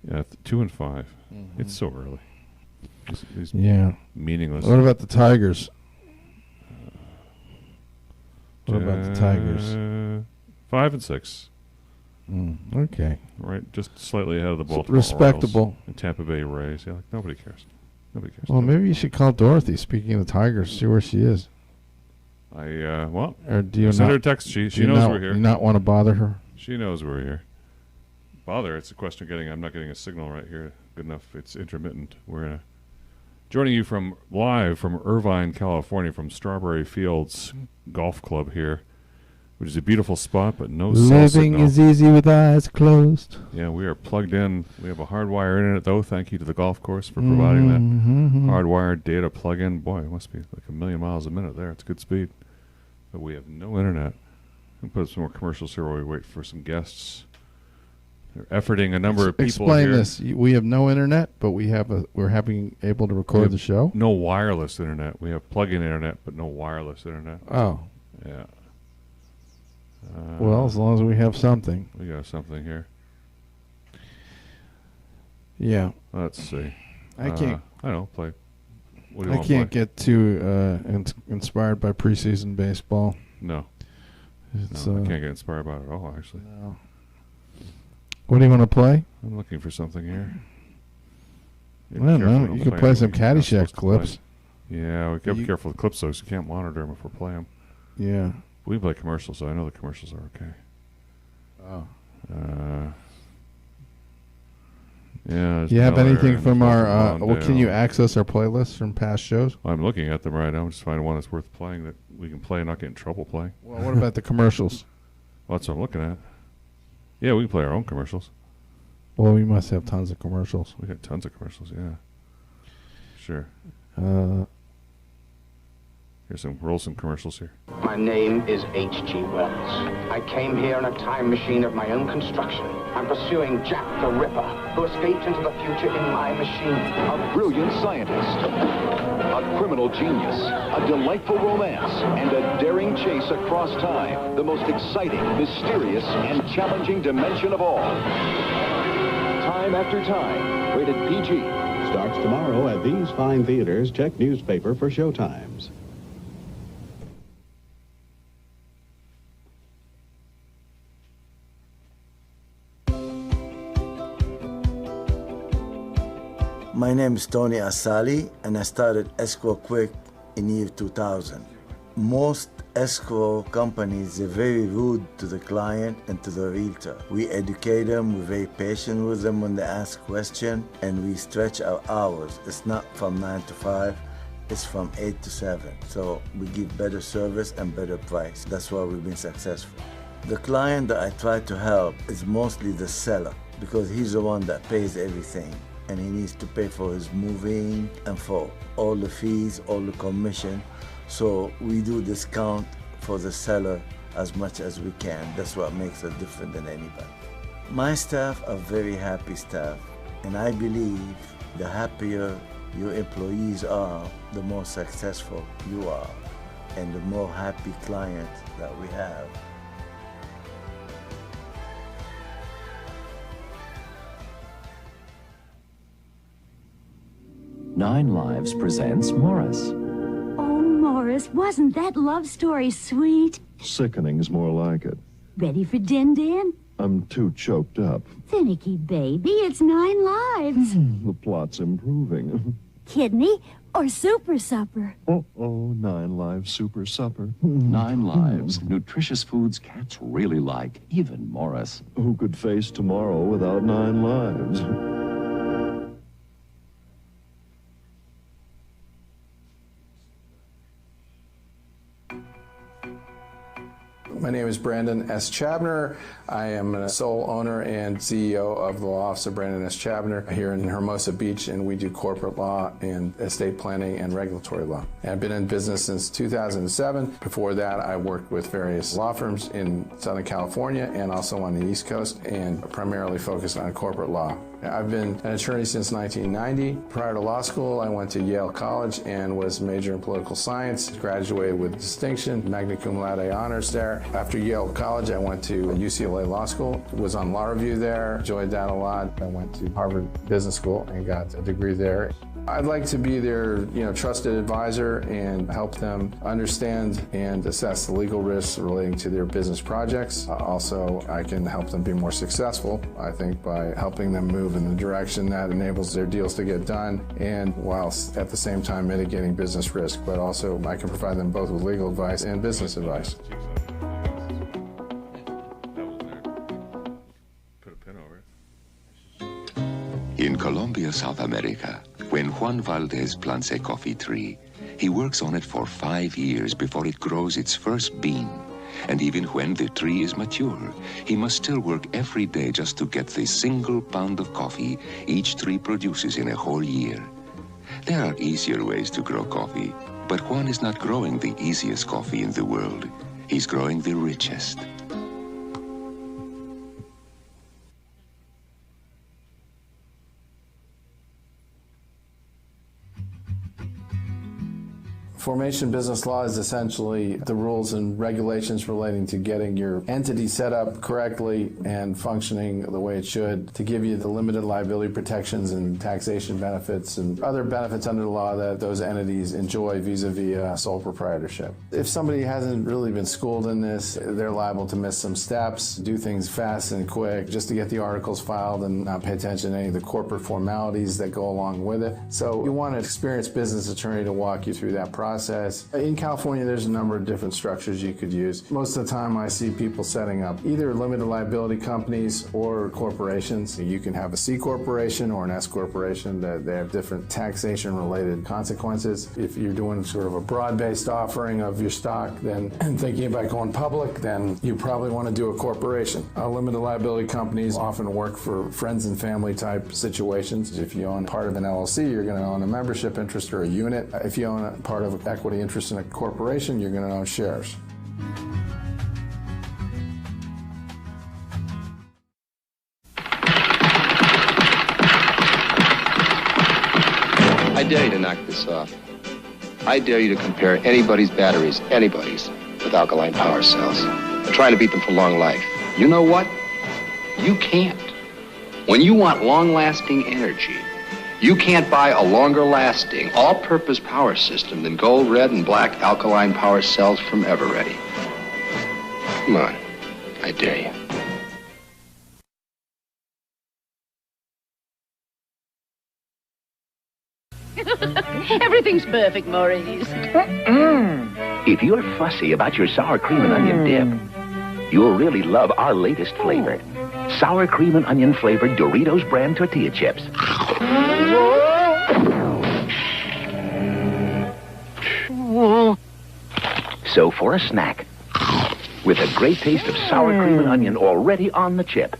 Yeah, 2-5. Mm-hmm. It's so early. It's meaningless. What about the Tigers? What about the Tigers? 5-6. Okay. Right, just slightly ahead of the Baltimore respectable. Orioles and Tampa Bay Rays. Yeah, like nobody cares. Nobody cares. Well, maybe you should call Dorothy. Speaking of the Tigers, see where she is. Well, or do you send not, her a text. She knows we're here. Do you not want to bother her? She knows we're here. Bother? It's a question of I'm not getting a signal right here good enough. It's intermittent. We're joining you live from Irvine, California, from Strawberry Fields Golf Club here, which is a beautiful spot, but no cell signal. Living is easy with eyes closed. Yeah, we are plugged in. We have a hardwired internet, though. Thank you to the golf course for providing that hardwired data plug-in. Boy, it must be like 1 million miles a minute there. It's good speed. But we have no internet. We'll put some more commercials here while we wait for some guests. They're efforting a number of people Explain here. this. We have no internet, but we're able to record the show? No wireless internet. We have plug-in internet, but no wireless internet. Oh. Yeah. Well, as long as we have something. We got something here. Yeah. Let's see. I can't. I don't know. Play. What do you I want can't play? get too inspired by preseason baseball. No. It's, I can't get inspired by it at all, actually. No. What do you want to play? I'm looking for something here. I don't know. You can play some Caddyshack clips. Yeah, we got to be careful with clips, though, so you can't monitor them if we're playing them. Yeah. We play commercials, so I know the commercials are okay. Oh. Yeah. You have anything from our... can you access our playlists from past shows? I'm looking at them right now. I'm just finding one that's worth playing that we can play and not get in trouble playing. Well, what about the commercials? Well, that's what I'm looking at. Yeah, we can play our own commercials. Well, we must have tons of commercials. We got tons of commercials, yeah. Sure. Roll some commercials here. My name is H.G. Wells. I came here in a time machine of my own construction. I'm pursuing Jack the Ripper, who escaped into the future in my machine. A brilliant scientist, a criminal genius, a delightful romance, and a daring chase across time. The most exciting, mysterious, and challenging dimension of all. Time after time, rated PG. Starts tomorrow at these fine theaters. Check newspaper for showtimes. My name is Tony Asali, and I started escrow quick in year 2000. Most escrow companies are very rude to the client and to the realtor. We educate them, we're very patient with them when they ask questions, and we stretch our hours. It's not from 9 to 5, it's from 8 to 7. So we give better service and better price. That's why we've been successful. The client that I try to help is mostly the seller, because he's the one that pays everything. And he needs to pay for his moving and for all the fees, all the commission. So we do discount for the seller as much as we can. That's what makes us different than anybody. My staff are very happy staff, and I believe the happier your employees are, the more successful you are, and the more happy clients that we have. Nine Lives presents Morris. Oh, Morris, wasn't that love story sweet? Sickening's more like it. Ready for Din? I'm too choked up. Finicky, baby, it's 9 lives. The plot's improving. Kidney or super supper? Oh, 9 lives super supper. 9 Lives. Nutritious foods cats really like, even Morris. Who could face tomorrow without 9 lives? My name is Brandon S. Chabner. I am a sole owner and CEO of the law office of Brandon S. Chabner here in Hermosa Beach, and we do corporate law and estate planning and regulatory law. And I've been in business since 2007. Before that, I worked with various law firms in Southern California and also on the East Coast, and primarily focused on corporate law. I've been an attorney since 1990. Prior to law school, I went to Yale College and was majored in political science, graduated with distinction, magna cum laude honors there. After Yale College, I went to UCLA Law School, was on law review there, enjoyed that a lot. I went to Harvard Business School and got a degree there. I'd like to be their, trusted advisor and help them understand and assess the legal risks relating to their business projects. Also, I can help them be more successful, I think, by helping them move in the direction that enables their deals to get done, and whilst at the same time mitigating business risk. But also, I can provide them both with legal advice and business advice. In Colombia, South America, when Juan Valdez plants a coffee tree, he works on it for 5 years before it grows its first bean. And even when the tree is mature, he must still work every day just to get the single pound of coffee each tree produces in a whole year. There are easier ways to grow coffee, but Juan is not growing the easiest coffee in the world. He's growing the richest. Formation business law is essentially the rules and regulations relating to getting your entity set up correctly and functioning the way it should to give you the limited liability protections and taxation benefits and other benefits under the law that those entities enjoy vis-a-vis sole proprietorship. If somebody hasn't really been schooled in this, they're liable to miss some steps, do things fast and quick just to get the articles filed and not pay attention to any of the corporate formalities that go along with it. So you want an experienced business attorney to walk you through that process. In California, there's a number of different structures you could use. Most of the time, I see people setting up either limited liability companies or corporations. You can have a C corporation or an S corporation. They have different taxation-related consequences. If you're doing sort of a broad-based offering of your stock, then thinking about going public, then you probably want to do a corporation. Limited liability companies often work for friends and family type situations. If you own part of an LLC, you're going to own a membership interest or a unit. If you own a part of an equity interest in a corporation, you're going to own shares. I dare you to knock this off. I dare you to compare anybody's batteries, with alkaline power cells. Try to beat them for long life. You know what? You can't. When you want long-lasting energy, you can't buy a longer-lasting, all-purpose power system than gold, red, and black alkaline power cells from Eveready. Come on, I dare you. Everything's perfect, Maurice. If you're fussy about your sour cream and onion dip, you'll really love our latest flavor. Sour cream and onion flavored Doritos brand tortilla chips. So for a snack, with a great taste of sour cream and onion already on the chip,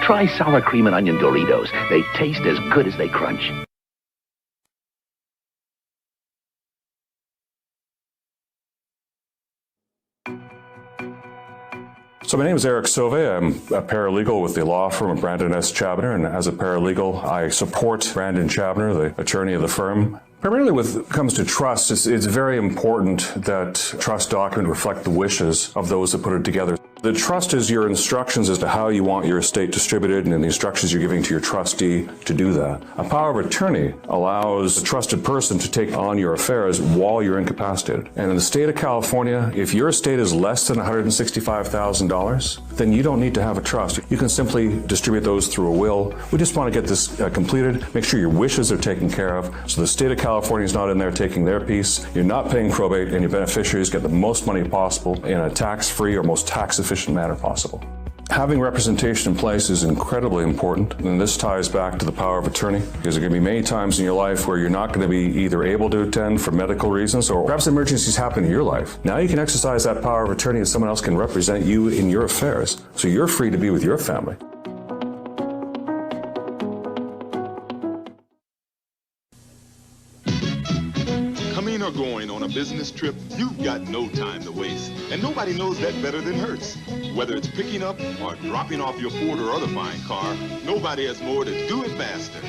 try sour cream and onion Doritos. They taste as good as they crunch. So my name is Eric Sauve. I'm a paralegal with the law firm of Brandon S. Chabner, and as a paralegal, I support Brandon Chabner, the attorney of the firm. Primarily when it comes to trust, it's very important that trust document reflect the wishes of those that put it together. The trust is your instructions as to how you want your estate distributed and the instructions you're giving to your trustee to do that. A power of attorney allows a trusted person to take on your affairs while you're incapacitated. And in the state of California, if your estate is less than $165,000, then you don't need to have a trust. You can simply distribute those through a will. We just want to get this completed, make sure your wishes are taken care of, so the state of California is not in there taking their piece. You're not paying probate, and your beneficiaries get the most money possible in a tax-free or most tax-efficient manner possible. Having representation in place is incredibly important, and this ties back to the power of attorney, because there are going to be many times in your life where you're not going to be either able to attend for medical reasons, or perhaps emergencies happen in your life. Now you can exercise that power of attorney, and someone else can represent you in your affairs, so you're free to be with your family. Coming or going on a business trip, you've got no time to waste. And nobody knows that better than Hertz. Whether it's picking up or dropping off your Ford or other fine car, nobody has more to do it faster.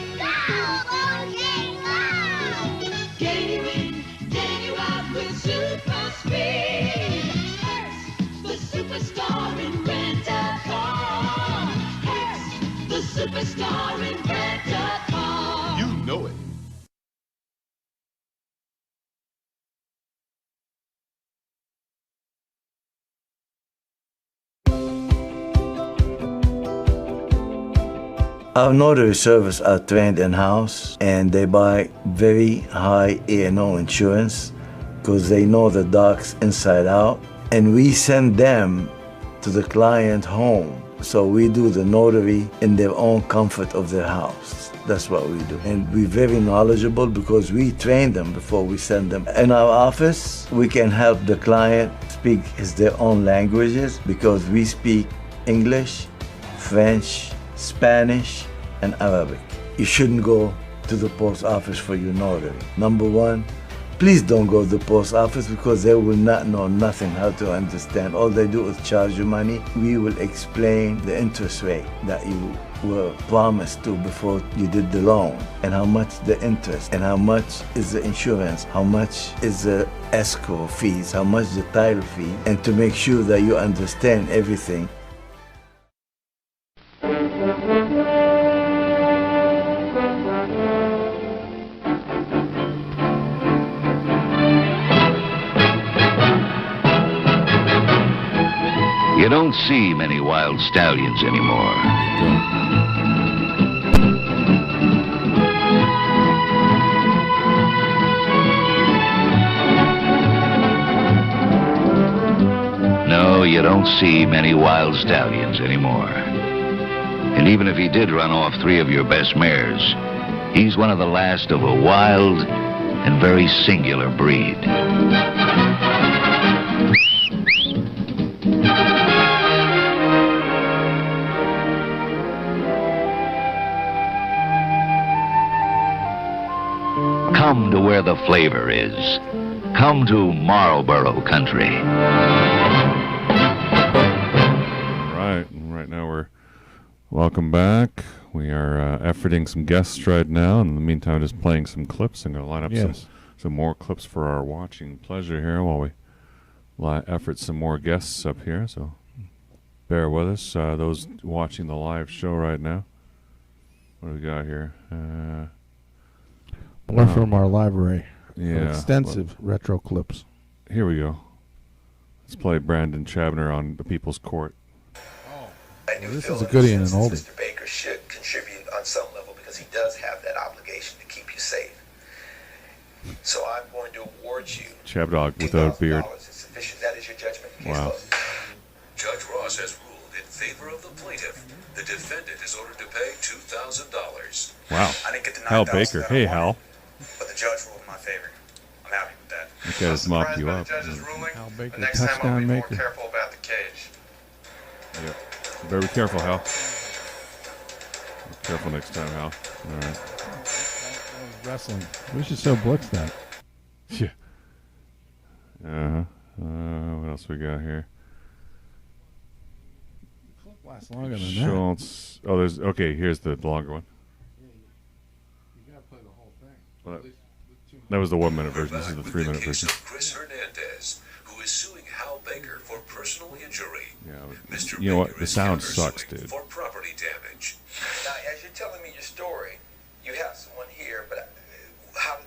Gaming, get you out with super speed. Hertz, the superstar in rent-a-car. Hertz, the superstar in rent-a-car. You know it. Our notary service are trained in-house, and they buy very high A&O insurance because they know the docs inside out. And we send them to the client home. So we do the notary in their own comfort of their house. That's what we do. And we're very knowledgeable because we train them before we send them. In our office, we can help the client speak their own languages because we speak English, French, Spanish, and Arabic. You shouldn't go to the post office for your notary. Number one, please don't go to the post office because they will not know nothing how to understand. All they do is charge you money. We will explain the interest rate that you were promised to before you did the loan, and how much the interest, and how much is the insurance, how much is the escrow fees, how much the title fee, and to make sure that you understand everything. You don't see many wild stallions anymore. No, you don't see many wild stallions anymore. And even if he did run off 3 of your best mares, he's one of the last of a wild and very singular breed. Come to where the flavor is. Come to Marlboro country. Right now we're welcome back. We are efforting some guests right now. In the meantime, just playing some clips. I'm going to line up some more clips for our watching pleasure here while we effort some more guests up here. So bear with us, those watching the live show right now. What do we got here? More from our library. Yeah. Extensive retro clips. Here we go. Let's play Brandon Chabner on the People's Court. This is a goodie and an oldie. Mr. Baker should contribute on some level because he does have that obligation to keep you safe. So I'm going to award you ChabDog without a beard. sufficient. That is your judgment. Wow. Judge Ross has ruled in favor of the plaintiff. The defendant is ordered to pay $2,000. Wow. I didn't get the Hal $9,000 Baker. that Hey, I Hal. wanted, but the judge ruled in my favor. I'm happy with that. That guy's mopped you up. Hal Baker, Next time I'll touchdown be more maker. careful about the cage. Yep. Better be careful, Hal. Be careful next time, Hal. All right. Wrestling. We should show Blix that. Yeah. What else we got here? Lasts longer than that. Schultz. Oh, there's okay. Here's the longer one. You gotta play the whole thing. Well, that was the 1 minute version. This is the 3 minute version. Chris Hernandez, who is suing Hal Baker for personal injury. Yeah. Mr. You know what? Baker The is sound countersuing sucks, dude. for property damage. Now, as you're telling me your story, you have someone here, but how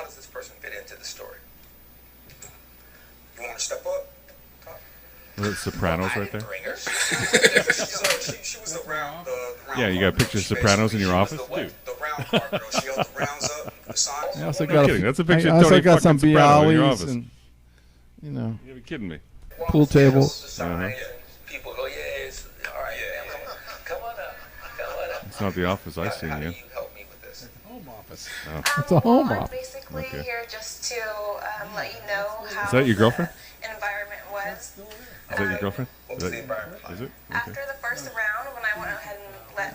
does this person fit into the story? You want to step up? The Sopranos right there. She was the round. Yeah, you got a picture of Sopranos in your office, dude. The round part girl. She held the rounds up. The signs. I also No got kidding. That's a picture I of also Tony got some fucking Soprano in your Bialys office. and you know. You're kidding me. Pool table. People go, yeah, it's all right. Yeah, come on up. It's not the office I seen you. Home office. Oh. It's a home I'm office. basically Okay. here just to let you know how Is that your girlfriend? the environment was. Is that your girlfriend? What was the environment like? Is it? After the first round, when I went ahead and let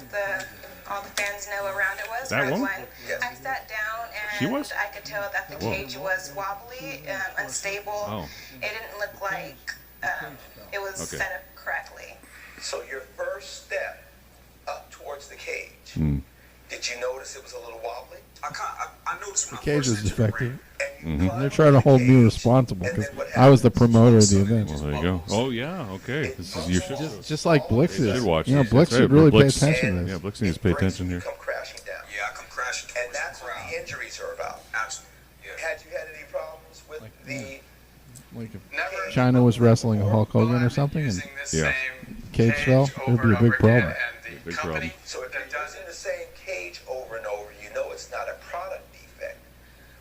all the fans know around it was, That round one? one, I sat down She and was? I could tell that the Whoa. cage was wobbly, unstable. Oh. It didn't look like it was Okay. set up correctly. So your first step up towards the cage, did you notice it was a little wobbly? I noticed The when cage was defective. Mm-hmm. And they're trying to hold me responsible because I was the promoter of the event. Well, there you go. Oh yeah. Okay. This is you should Just like Blix you is. should watch. You know, this. Blix That's should right. really Blix- pay attention to this. Yeah, Blix needs to pay attention here. Come crashing down. Yeah, I come crashing. And that's what the injuries are about. Absolutely. Yeah. Had you had any problems with the Like if China was wrestling Hulk Hogan or something and Yeah. cage fell, it would be a big problem. Big problem. So if you're using the same cage over and over, you know it's not a product defect,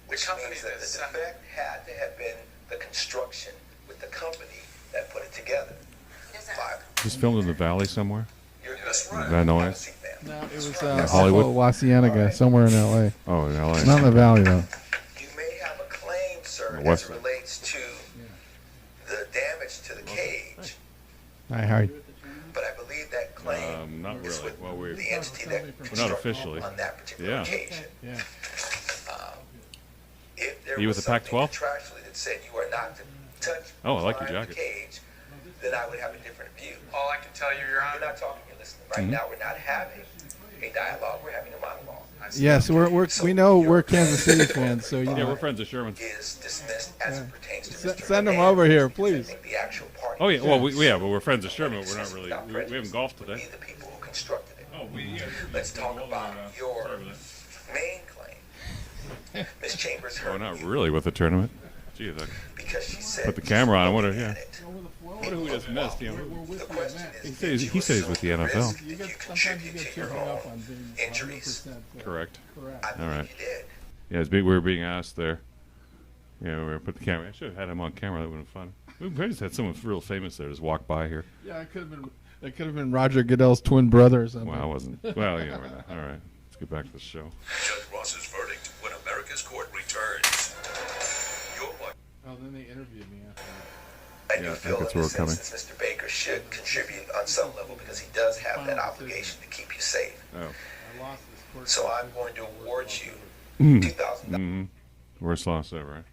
which means that the defect had to have been the construction with the company that put it together. Just filmed in the valley somewhere? That's right. That noise? No, it was Hollywood? La Cienega, somewhere in L.A. Oh, in L.A. Not in the valley, though. You may have a claim, sir, West as it relates to the damage to the cage, Hi, Harry. but I believe that claim Not is really. with Well, we're the entity that not constructed officially. on that particular Yeah. occasion. Yeah. If there Are you was with the something Pac-12? contractually that said you are not to touch Oh, I like your behind jacket. the cage, then I would have a different view. All I can tell you, Your Honor. We're not talking, you're listening. Right now, we're not having a dialogue, we're having a monologue. Yes, we know we're Kansas City fans, so you Yeah, know. we're friends of Sherman. Is dismissed as it pertains to Mr. Send them over here, please. The actual party. Oh, yeah. Well, but we're friends of Sherman. We're not really. We haven't golfed today. The people who constructed it. Oh, Let's talk about your main claim. Ms. Chambers Oh, heard not you really with the tournament. Gee, because she said put the camera on. What who we just missed? You know, the question is, he says he's with the NFL. did you contribute to your own injuries? Correct. I All believe right. you did. Yeah, we were being asked there. Yeah, we were put the camera. I should have had him on camera. That would have been fun. We just had someone real famous there just walk by here. Yeah, it could have been Roger Goodell's twin brother or something. Well, I wasn't. Well, yeah, we're not. All right. Let's get back to the show. Judge Ross's verdict when America's court returns. You're watching. Oh, then they interviewed me after that. I Yeah, I do think feel that's in where this we're coming. instance Mr. Baker should contribute on some level because he does have that obligation to keep you safe. Oh. I lost this court. So I'm going to award you $2,000. Mm-hmm. Worst loss ever.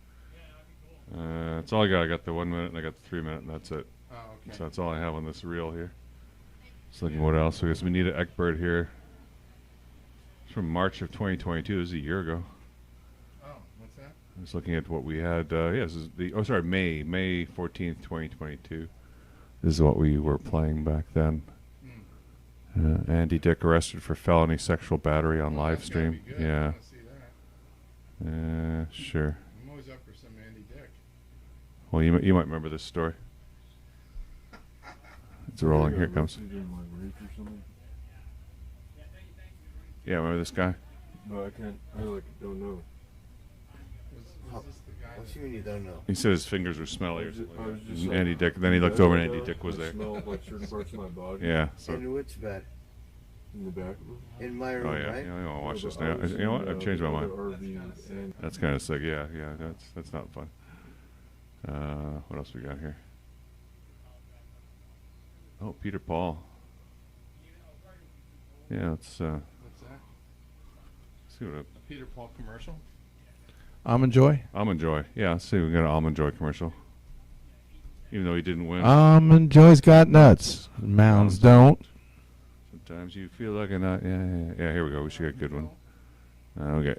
That's all I got. I got the 1 minute and I got the 3 minute, and that's it. Oh, okay. So that's all I have on this reel here. Just looking what else. So I guess we need an Eckbird here. It's from March of 2022. This is a year ago. Oh, what's that? I was looking at what we had. This is the. Oh, sorry, May 14th, 2022. This is what we were playing back then. Andy Dick arrested for felony sexual battery on live stream. Yeah. Sure. I'm always up for some Andy Dick. Well, you might remember this story. It's rolling. Here it comes. Yeah, remember this guy? No, I can't. I don't know. What do you mean you don't know? He said his fingers were smelly or I something. was just Andy like- Dick. Then he looked over and Andy Dick was I there. smelled like certain parts of my body. Yeah. So. In which bed? In the back room. In my room, Oh yeah. right? Yeah, I want to watch Yeah, this but I now. was You know what? in, I've changed my the mind. RV and That's kind of sick. Yeah. That's not fun. What else we got here? Oh, Peter Paul. Yeah, let's What's that? see what. A Peter Paul commercial? Almond Joy? Almond Joy. Yeah, let's see. We got an Almond Joy commercial. Even though he didn't win. Almond Joy's got nuts. Mounds don't. Sometimes you feel like a nut. Yeah. Here we go. We should get a good one. Okay.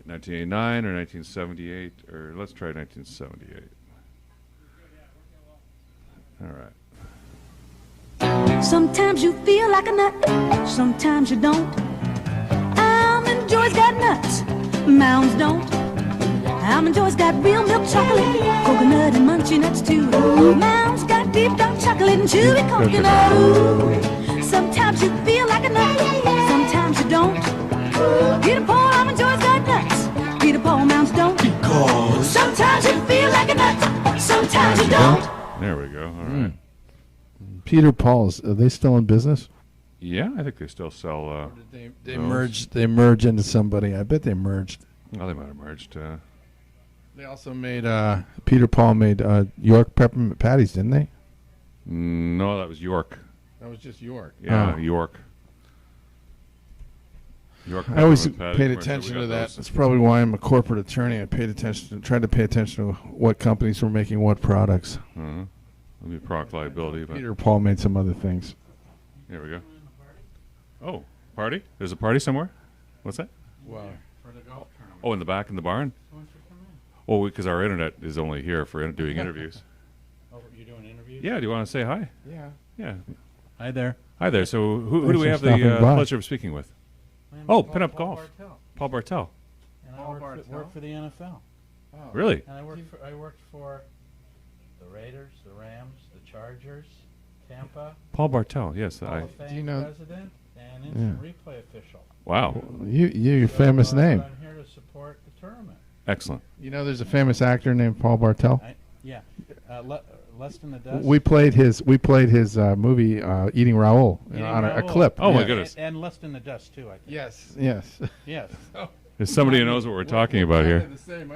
1989 or 1978, or let's try 1978. All right. Sometimes you feel like a nut, sometimes you don't. Almond Joy's got nuts, Mounds don't. Almond Joy's got real milk chocolate, coconut and munchy nuts too. Mounds got deep dark chocolate and chewy coconut. Ooh. Sometimes you feel like a nut, sometimes you don't. Peter Paul, Almond Joy's got nuts, Peter Paul, Mounds don't. Because sometimes you feel like a nut, sometimes you don't. There we go. All right. Peter Paul's, are they still in business? Yeah, I think they still sell. Or did they those. merged. They merged into somebody. I bet they merged. Well, they might have merged. They also made Peter Paul made York peppermint patties, didn't they? No, that was York. That was just York. Yeah, Oh. York. York. I always peppermint patty paid commercial. attention We to got that. those. That's probably why I'm a corporate attorney. I tried to pay attention to what companies were making what products. Uh-huh. Let me product liability. But Peter Paul made some other things. Here we go. Oh, party? There's a party somewhere? What's that? Wow. For the golf tournament. Oh, in the back in the barn? Well, because our internet is only here for doing interviews. Oh, you're doing interviews? Yeah, do you want to say hi? Yeah. Yeah. Hi there. Hi there. So who do Thanks we for have the stopping by. pleasure of speaking with? My name Oh, is Pinup Paul Golf. Bartel. Paul Bartel. And Paul I Bartel? work for the NFL. Oh. Really? And I worked for the Raiders, the Rams, the Chargers, Tampa. Paul Bartel, yes. Hall of Fame Do you know- president, and instant replay official. Wow. Your famous name. I'm here to support the tournament. Excellent. You know, there's a famous actor named Paul Bartel. Yeah. Less than the Dust. We played his movie Eating Raoul on a clip. Oh my goodness! And Less than the Dust too, I think. Yes. Yes. There's somebody who knows what we're talking about here. The same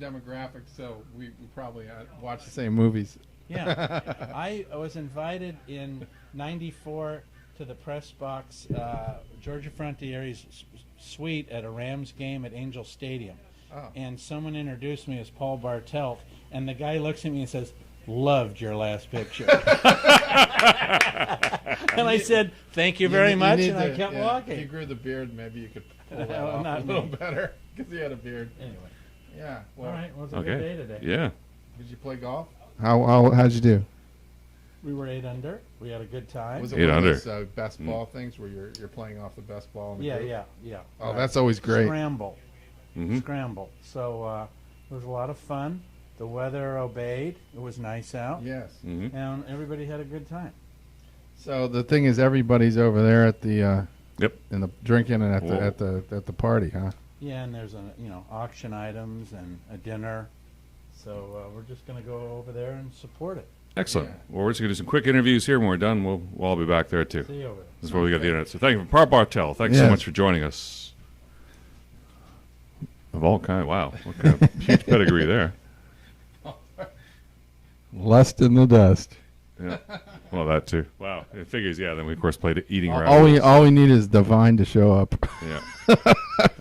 demographic, so we probably watch the same movies. Yeah. I was invited in '94 to the press box, Georgia Frontieri's suite at a Rams game at Angel Stadium. Oh. And someone introduced me as Paul Bartelt, and the guy looks at me and says, "Loved your last picture." And I said, "Thank you very much," and I kept walking. If you grew the beard, maybe you could pull that Well, off not a little me. better, because he had a beard. Anyway. Yeah. All right. Well, it was a good day today. Yeah. Did you play golf? How'd you do? We were 8 under. We had a good time. Was it one of those best ball things where you're playing off the best ball in the group? Yeah. Oh, that's always great. Scramble. So it was a lot of fun. The weather obeyed. It was nice out. Yes. And everybody had a good time. So the thing is, everybody's over there at the in the drinking and at the party, huh? Yeah, and there's auction items and a dinner. So we're just going to go over there and support it. Excellent. Well, we're just going to do some quick interviews here. When we're done, we'll all be back there, too. See you over there. This is where we got the internet. So thank you, Paul Bartel. Thanks so much for joining us. Of all kinds. Wow. What kind of huge pedigree there. Less than the Dust. Yeah. Well, that, too. Wow. It figures, then we, of course, played Eating Raoul. All we need is Divine to show up. Yeah.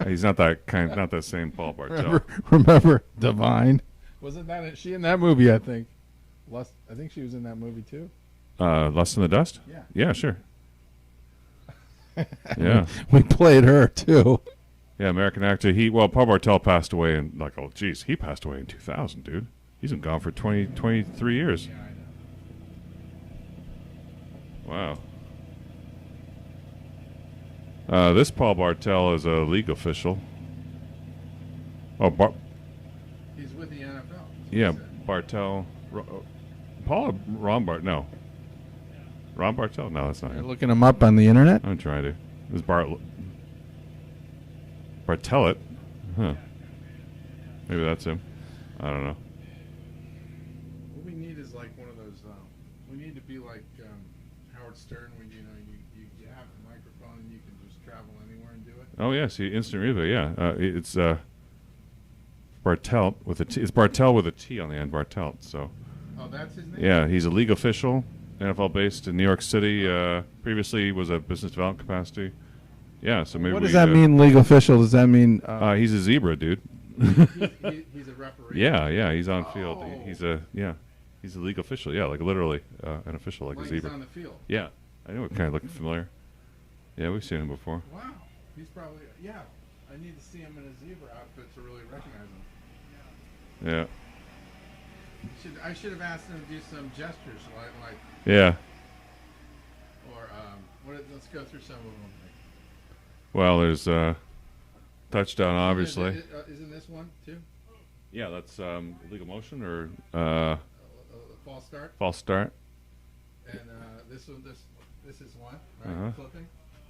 He's not that same Paul Bartel. Remember Divine? Wasn't that she in that movie, I think? I think she was in that movie too. Less Than the Dust? Yeah. Yeah, sure. Yeah. We played her too. Yeah, American actor. Paul Bartel passed away in he passed away in 2000, dude. He's been gone for 23 years. Yeah, I know. Wow. This Paul Bartel is a league official. Oh, he's with the NFL. Yeah, Bartel. Paul or Ron Bartel? No. Ron Bartel? No, that's not You're him. looking him up on the internet? I'm trying to. It was Bartelet? Huh. Maybe that's him. I don't know. What we need is like one of those. We need to be like Howard Stern, where you have a microphone and you can just travel anywhere and do it. Oh yeah, see, instant replay. Yeah, it's Bartelt with a T. It's Bartel with a T on the end. Bartelt. So. Oh, that's his name? Yeah, he's a league official, NFL based in New York City. Previously was a business development capacity. Yeah, so maybe. What does that mean, league official? Does that mean? He's a zebra, dude. He's a referee. Yeah, he's on field. He's a league official. Yeah, like literally an official, like a zebra. He's on the field. Yeah, I know. It kind of looking familiar. Yeah, we've seen him before. Wow, he's probably I need to see him in a zebra outfit to really recognize him. Yeah. I should have asked him to do some gestures like. Yeah. Or let's go through some of them. Well, there's touchdown, obviously. Isn't this one too? Yeah, that's illegal motion or false start. False start. And this is one, right? Flipping.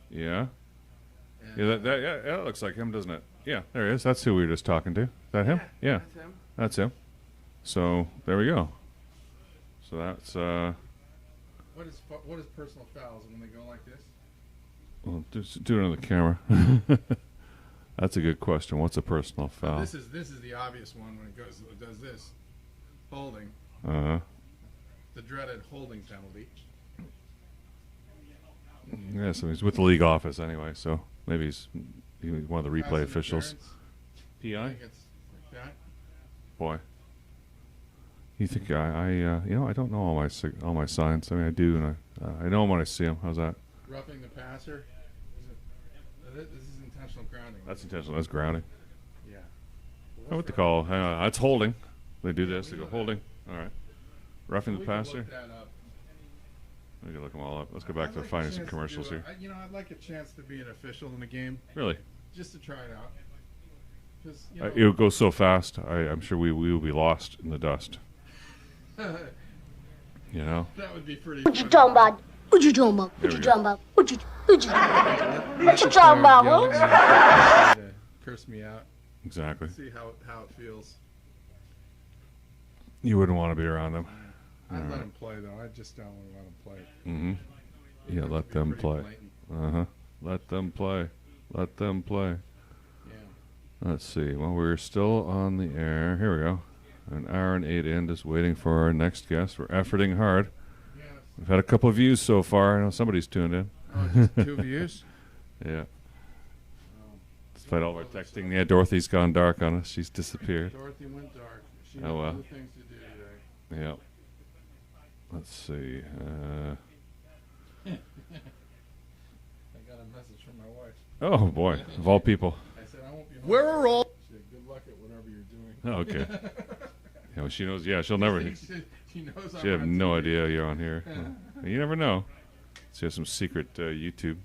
Yeah. And that looks like him, doesn't it? Yeah, there he is. That's who we were just talking to. Is that him? Yeah. That's him. That's him. So there we go. So that's What is personal fouls when they go like this? Well, just do it on the camera. That's a good question. What's a personal foul? This is the obvious one when it does this. Holding. The dreaded holding penalty. Yeah, so he's with the league office anyway, so maybe he's one of the replay officials. PI? I think it's like that. Boy. You think I don't know all my signs. I mean, I do, and I know them when I see them. How's that? Roughing the passer. This is intentional grounding. That's intentional. That's grounding. Yeah. What they call? That's holding. They do this. They go holding. All right. Roughing the passer. Look that up. We can look them all up. Let's go back to finding some commercials here. I'd like a chance to be an official in the game. Really? Just to try it out. It would go so fast. I'm sure we will be lost in the dust. That would be pretty. What you talking about? What you talking about? What you talking about? What you? Who'd you what you talking about, Willis? Curse me out. Exactly. See how it feels. You wouldn't want to be around them. I'd let them play, though. I just don't want to let them play. Mm-hmm. Yeah, let them play. Uh-huh. Let them play. Let them play. Yeah. Let's see. Well, we're still on the air. Here we go. An hour and 8 in, just waiting for our next guest. We're efforting hard. Yes. We've had a couple of views so far. I know somebody's tuned in. Oh, just 2 views? Yeah. Despite all of our texting, yeah, Dorothy's gone dark on us. She's disappeared. Dorothy went dark. She Oh, well. had other things to do today. Yeah. Let's see. I got a message from my wife. Oh, boy. Of all people. I said, I won't be home. Where are all... She said, good luck at whatever you're doing. Oh, okay. Yeah, well, she knows. Yeah, she'll never. She knows She I'm have on no TV. idea you're on here. You never know. She has some secret YouTube.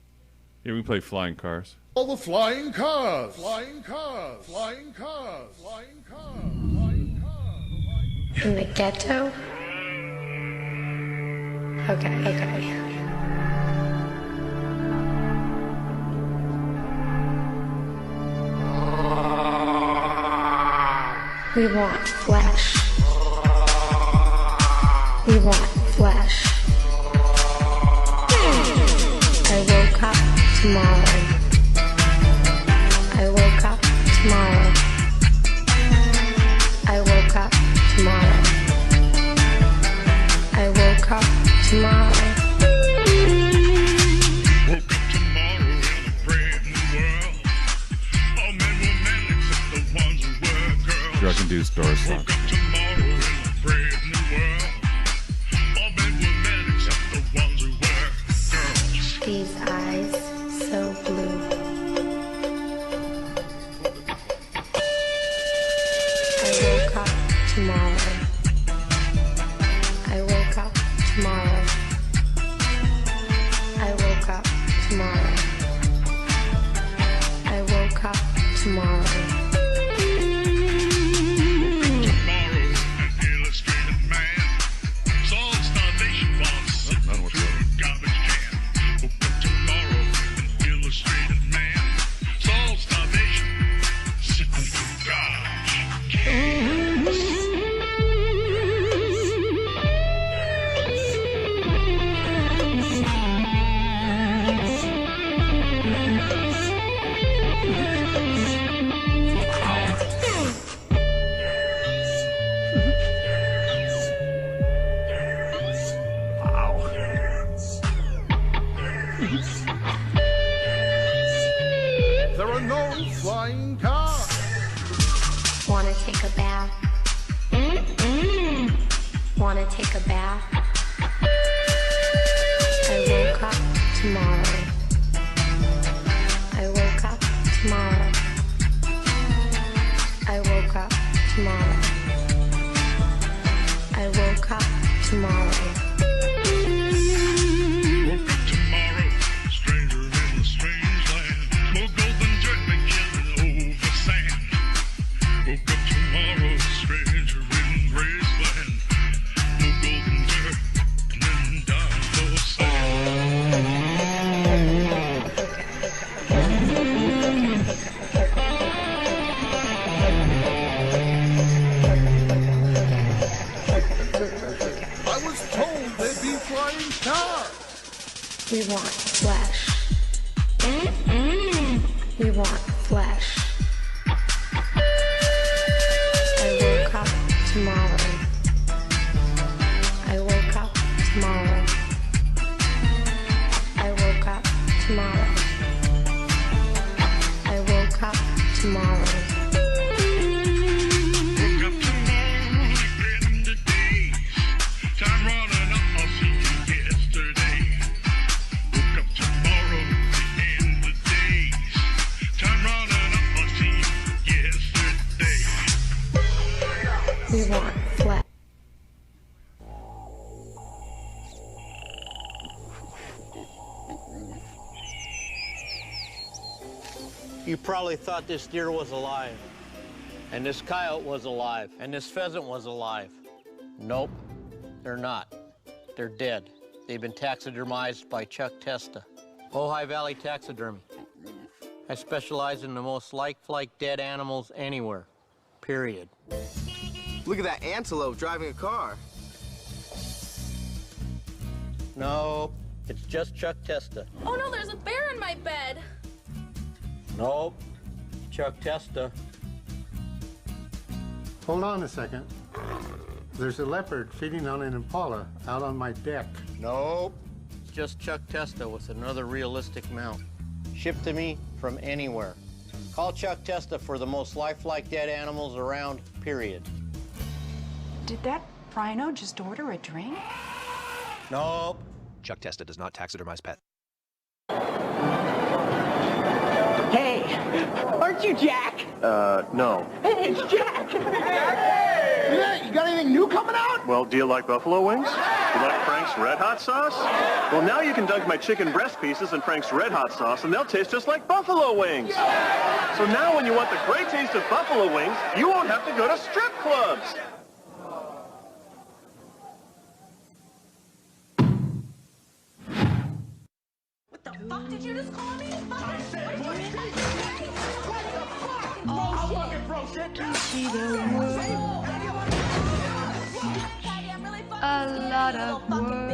Here, we can play flying cars. All the flying cars. Flying cars. Flying cars. Flying cars. Flying cars. In the ghetto? Okay. We want flesh. We want flesh. I woke up tomorrow. I woke up tomorrow. I woke up tomorrow. I woke up tomorrow. Woke up tomorrow in a brand new world. All men were men except the ones who were girls. Drug induced Doors song. Woke up tomorrow in a brand new world. All men were men except the ones who were girls. These eyes, so blue. I woke up tomorrow. I woke up tomorrow. I woke up tomorrow. I woke up tomorrow. There are no flying cars. Wanna take a bath? Wanna take a bath? I woke up tomorrow. I woke up tomorrow. I woke up tomorrow. I woke up tomorrow. Woke up tomorrow, stranger in a strange land. More golden dirt than killing over sand. Woke up tomorrow, stranger in Graceland. No golden dirt and then down for sand. I was told there'd be flying cars. We want flesh. We want flesh. I woke up tomorrow. I woke up tomorrow. I woke up tomorrow. I woke up tomorrow. Woke up tomorrow, in the days. Time running up, I'll see you yesterday. Woke up tomorrow, in the days. Time running up, I'll see you yesterday. We want flesh. You probably thought this deer was alive, and this coyote was alive, and this pheasant was alive. Nope, they're not. They're dead. They've been taxidermized by Chuck Testa. Ojai Valley Taxidermy. I specialize in the most lifelike dead animals anywhere. Period. Look at that antelope driving a car. No, it's just Chuck Testa. Oh no, there's a bear in my bed. Nope, Chuck Testa. Hold on a second. There's a leopard feeding on an impala out on my deck. Nope, it's just Chuck Testa with another realistic mount. Shipped to me from anywhere. Call Chuck Testa for the most lifelike dead animals around, period. Did that rhino just order a drink? Nope. Chuck Testa does not taxidermize pets. Hey, aren't you Jack? No. Hey, it's Jack! Yeah, you got anything new coming out? Well, do you like buffalo wings? You like Frank's Red Hot sauce? Well, now you can dunk my chicken breast pieces in Frank's Red Hot sauce, and they'll taste just like buffalo wings. So now when you want the great taste of buffalo wings, you won't have to go to strip clubs. What the fuck did you just call me? I said, what the fuck? I'm fucking pro shit. A lot of work.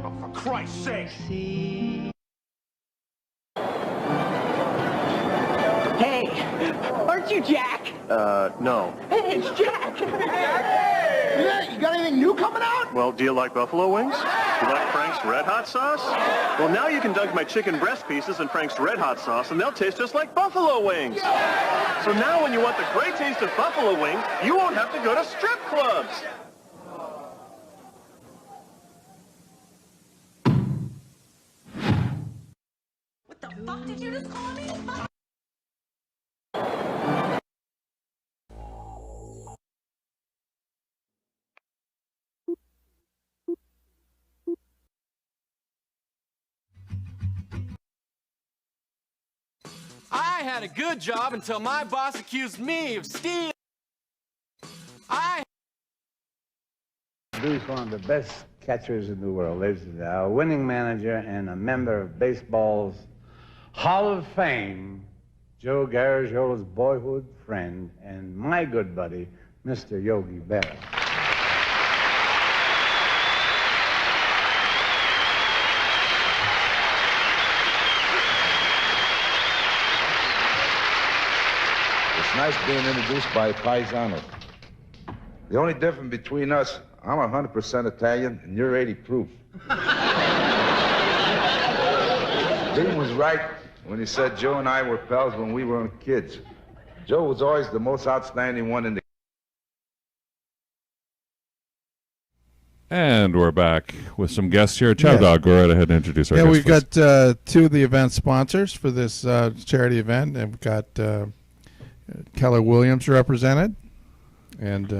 Oh, for Christ's sake. Hey, aren't you Jack? No. Hey, it's Jack! Yeah, you got anything new coming out? Well, do you like buffalo wings? You like Frank's Red Hot sauce? Well, now you can dunk my chicken breast pieces in Frank's Red Hot sauce, and they'll taste just like buffalo wings. So now when you want the great taste of buffalo wings, you won't have to go to strip clubs. What the fuck did you just call me? I had a good job until my boss accused me of stealing. He's one of the best catchers in the world. He's a winning manager and a member of baseball's Hall of Fame, Joe Garagio's boyhood friend and my good buddy, Mr. Yogi Berra. It's nice being introduced by Paisano. The only difference between us, I'm 100% Italian and you're 80 proof. Dean was right when he said Joe and I were pals when we were kids. Joe was always the most outstanding one in the... And we're back with some guests here. ChabDog, go right ahead and introduce our guests. Yeah, we've got two of the event sponsors for this charity event. And we've got Keller Williams represented. And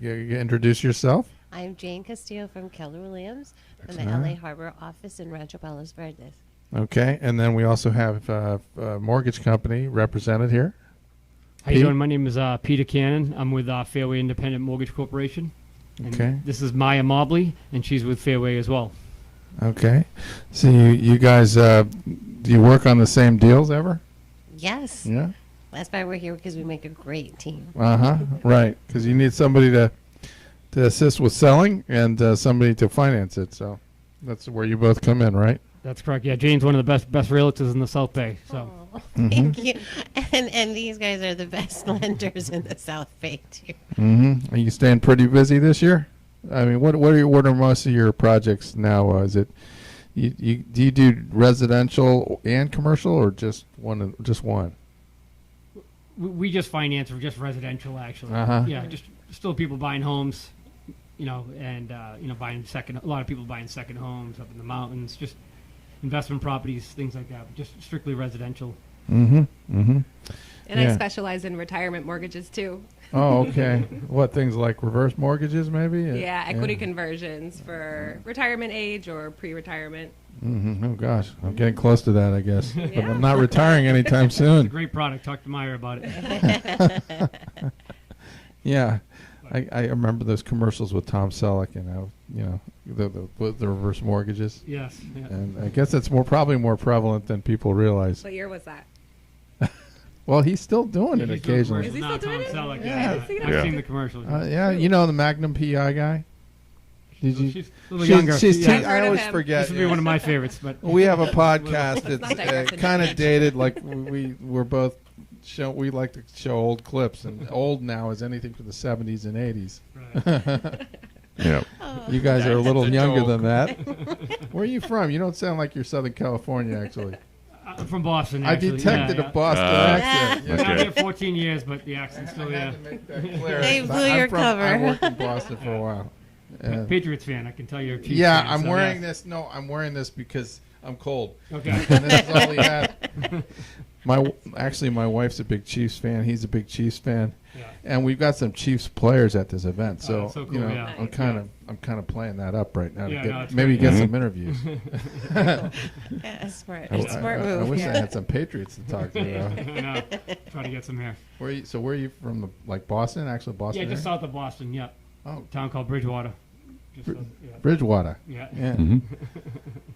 introduce yourself. I'm Jane Castillo from Keller Williams from the Excellent. LA Harbor office in Rancho Palos Verdes. Okay, and then we also have a mortgage company represented here. How you doing? My name is Peter Cannon. I'm with Fairway Independent Mortgage Corporation. And Okay. This is Maya Mobley, and she's with Fairway as well. Okay. So you guys, do you work on the same deals ever? Yes. Yeah. That's why we're here, because we make a great team. Right, because you need somebody to assist with selling and somebody to finance it. So that's where you both come in, right? That's correct. Yeah, Jane's one of the best realtors in the South Bay. So. Thank you. And these guys are the best lenders in the South Bay too. Are you staying pretty busy this year? I mean, what are most of your projects now? Is it do you do residential and commercial, or just one? We just finance or just residential, actually. Yeah, just still people buying homes, and buying a lot of people buying second homes up in the mountains, just investment properties, things like that, but just strictly residential. And I specialize in retirement mortgages too. Oh, okay. What, things like reverse mortgages, maybe? Yeah, equity conversions for retirement age or pre-retirement. Oh gosh, I'm getting close to that, I guess. But Yeah. I'm not retiring anytime It's soon. a great product. Talk to Meyer about it. Yeah. I remember those commercials with Tom Selleck, the reverse mortgages. Yes. Yeah. And I guess it's probably more prevalent than people realize. What year was that? Well, he's still doing it occasionally. Is he still doing it? Selleck, Yeah. I've seen the commercials. The Magnum PI guy. Did you? She's a little younger. I always forget. This would be one of my favorites, but we have a podcast. It's kind of dated. Like we're both we like to show old clips, and old now is anything from the 70s and 80s. Right. Yeah. You guys are a little younger than that. Where are you from? You don't sound like you're Southern California, actually. I'm from Boston. Actually. I detected a Boston accent. I've been here 14 years, but the accent's still there. They blew your cover. I worked in Boston for a while. Patriots fan, I can tell you're a Chiefs fan. I'm wearing this. No, I'm wearing this because I'm cold. Okay. And this is all he had. My wife's a big Chiefs fan. He's a big Chiefs fan. Yeah. And we've got some Chiefs players at this event, so, so cool, I'm kind of playing that up right now to get great. get some interviews. Yeah, smart move. I wish I had some Patriots to talk to. I know. Try to get some here. Where are you from? Boston? Actually, Boston. Yeah, just area? south of Boston. Yeah. Oh, town called Bridgewater. Bridgewater. Yeah. Yeah.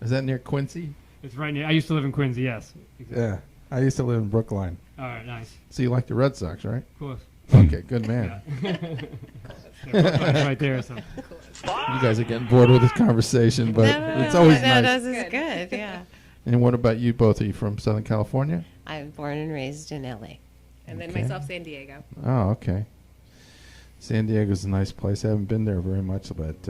Is that near Quincy? It's right near. I used to live in Quincy. Yes. Exactly. Yeah. I used to live in Brookline. All right. Nice. So you like the Red Sox, right? Of course. Okay, good man. Brookline's right there. So. You guys are getting bored with this conversation, but it's always nice. No, this is good. Yeah. And what about you both? Are you from Southern California? I'm born and raised in L.A. And then myself, San Diego. Oh, okay. San Diego's a nice place. I haven't been there very much, but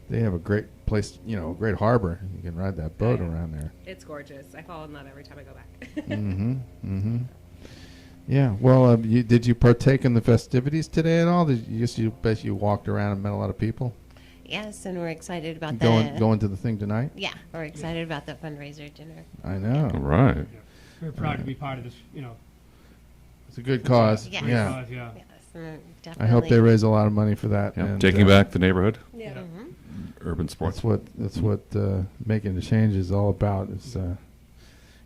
they have a great place, a great harbor. You can ride that boat around there. It's gorgeous. I fall in love every time I go back. Mm-hmm. Yeah. Well, did you partake in the festivities today at all? You bet you walked around and met a lot of people. Yes, and we're excited about going to the thing tonight. Yeah, we're excited about the fundraiser dinner. I know. All right. Yeah. We're proud to be part of this. It's a good cause. Yeah. Great cause, yeah. Yes, definitely. I hope they raise a lot of money for that. Yeah. And, Taking back the neighborhood. Yeah. Urban sports. That's what making the change is all about. It's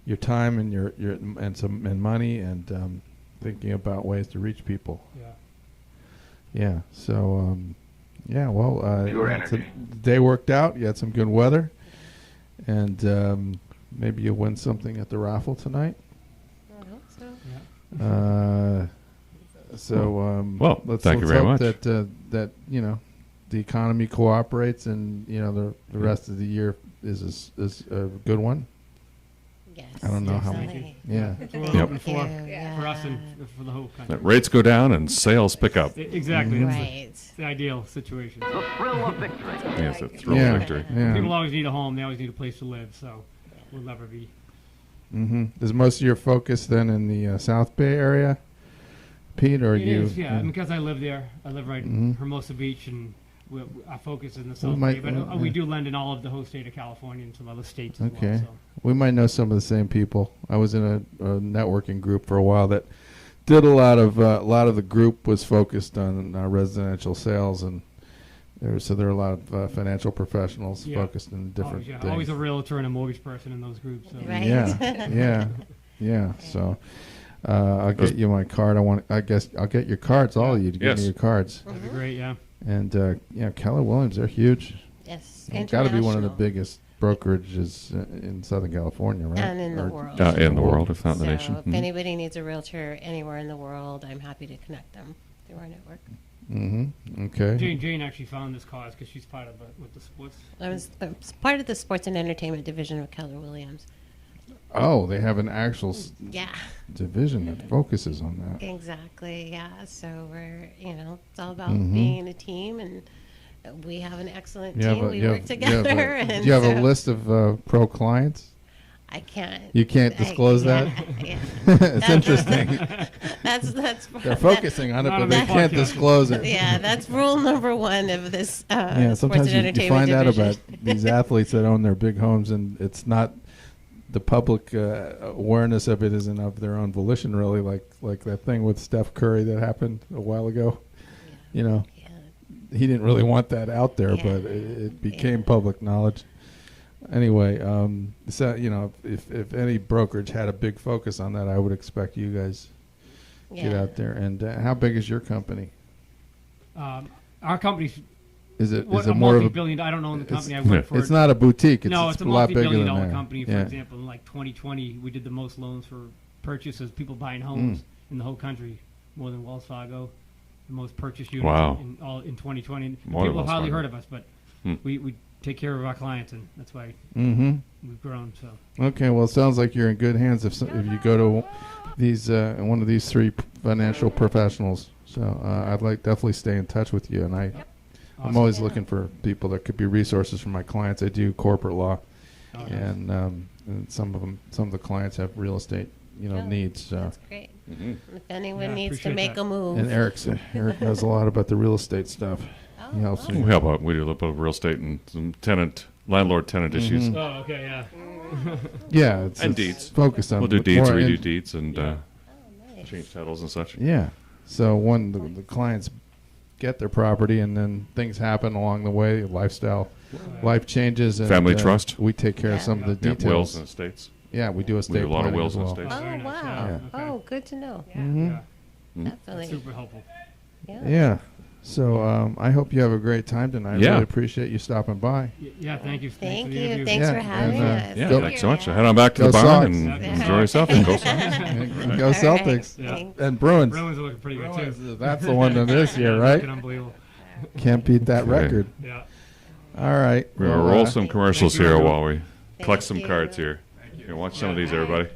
your time and your and money and thinking about ways to reach people. Yeah. Yeah. So well, Pure the energy. day worked out. You had some good weather, and maybe you'll win something at the raffle tonight. I hope so. Yeah. Well, let's thank you very hope much. that the economy cooperates, and the rest of the year is a good one. Yes. I don't know how definitely. many. Yeah. That's what we're hoping for us and for the whole country. That rates go down and sales pick up. Exactly. Mhm. Right. It's the ideal situation. The thrill of victory. Yes, a thrill of victory. Yeah. People always need a home. They always need a place to live. So we'll never be. Mm-hmm. Is most of your focus then in the South Bay area, Pete, or It you? is, yeah. Because I live there. I live right in Hermosa Beach, and our focus is in the South Bay. But we do lend in all of the whole state of California and some other states as well. So. We might know some of the same people. I was in a networking group for a while that did a lot of the group was focused on residential sales, and there are a lot of financial professionals focused in different things. Always a realtor and a mortgage person in those groups. So. Right. Yeah. So I'll get you my card. I guess I'll get your cards. All of you to give me your cards. That'd be great. Yeah. And Keller Williams, they're huge. Yes. Got to be one of the biggest brokerages in Southern California, right? And in the world. In the world, if not the So nation. if anybody needs a realtor anywhere in the world, I'm happy to connect them through our network. Mm-hmm. Okay. Jane actually found this cause because she's part of with the sports. I was part of the sports and entertainment division of Keller Williams. Oh, they have an actual division that focuses on that. Exactly, yeah. So we're, it's all about being a team, and we have an excellent team. We work together. Do you have a list of pro clients? I can't. You can't disclose that? Yeah. It's interesting. That's They're focusing on it, but they can't disclose it. Yeah, that's rule number one of this sometimes sports and you entertainment find out division. about these athletes that own their big homes, and it's not the public awareness of it isn't of their own volition, really, like that thing with Steph Curry that happened a while ago. He didn't really want that out there, but it became public knowledge. Anyway, so if any brokerage had a big focus on that, I would expect you guys get out there. And how big is your company? Our company's Is it a more of a multi-billion? I don't know the company I work for. It's not a boutique. No, it's a a lot bigger than multi-billion-dollar that. company. For Yeah. example, in like 2020, we did the most loans for purchases, people buying homes in the whole country, more than Wells Fargo. The most purchased units in 2020. More than People have Wells hardly Fargo. heard of us, but we take care of our clients, and that's why we've grown. So Okay, well, it sounds like you're in good hands if you go to these one of these three financial professionals. So I'd like definitely stay in touch with you, and I'm always looking for people that could be resources for my clients. I do corporate law, and some of the clients have real estate needs. So. That's great. If anyone needs to make a move. And Eric knows a lot about the real estate stuff. He helps me. We do a little bit of real estate and some landlord-tenant issues. Oh, okay, yeah. Yeah, and it's deeds. Focused on. We'll do deeds, more redo deeds, and change titles and such. Yeah. So when the clients get their property, and then things happen along the way, life changes, and family trust. We take care of some of the details. Wills and estates. Yeah, we do estate. We do a lot of wills as and well. estates. Oh, wow. Yeah. Oh, good to know. Definitely. That's super helpful. Yeah. So I hope you have a great time tonight. I really appreciate you stopping by. Yeah, thank you. Thank you. Thanks for having us. Yeah, thanks so much. Head on back to the barn and enjoy yourself. And go Celtics. Go Celtics. Yeah. And Bruins. Bruins are looking pretty good, too. That's the one this year, right? Unbelievable. Can't beat that record. Yeah. All right. We're going to roll some commercials here while we collect some cards here. Watch some of these, everybody.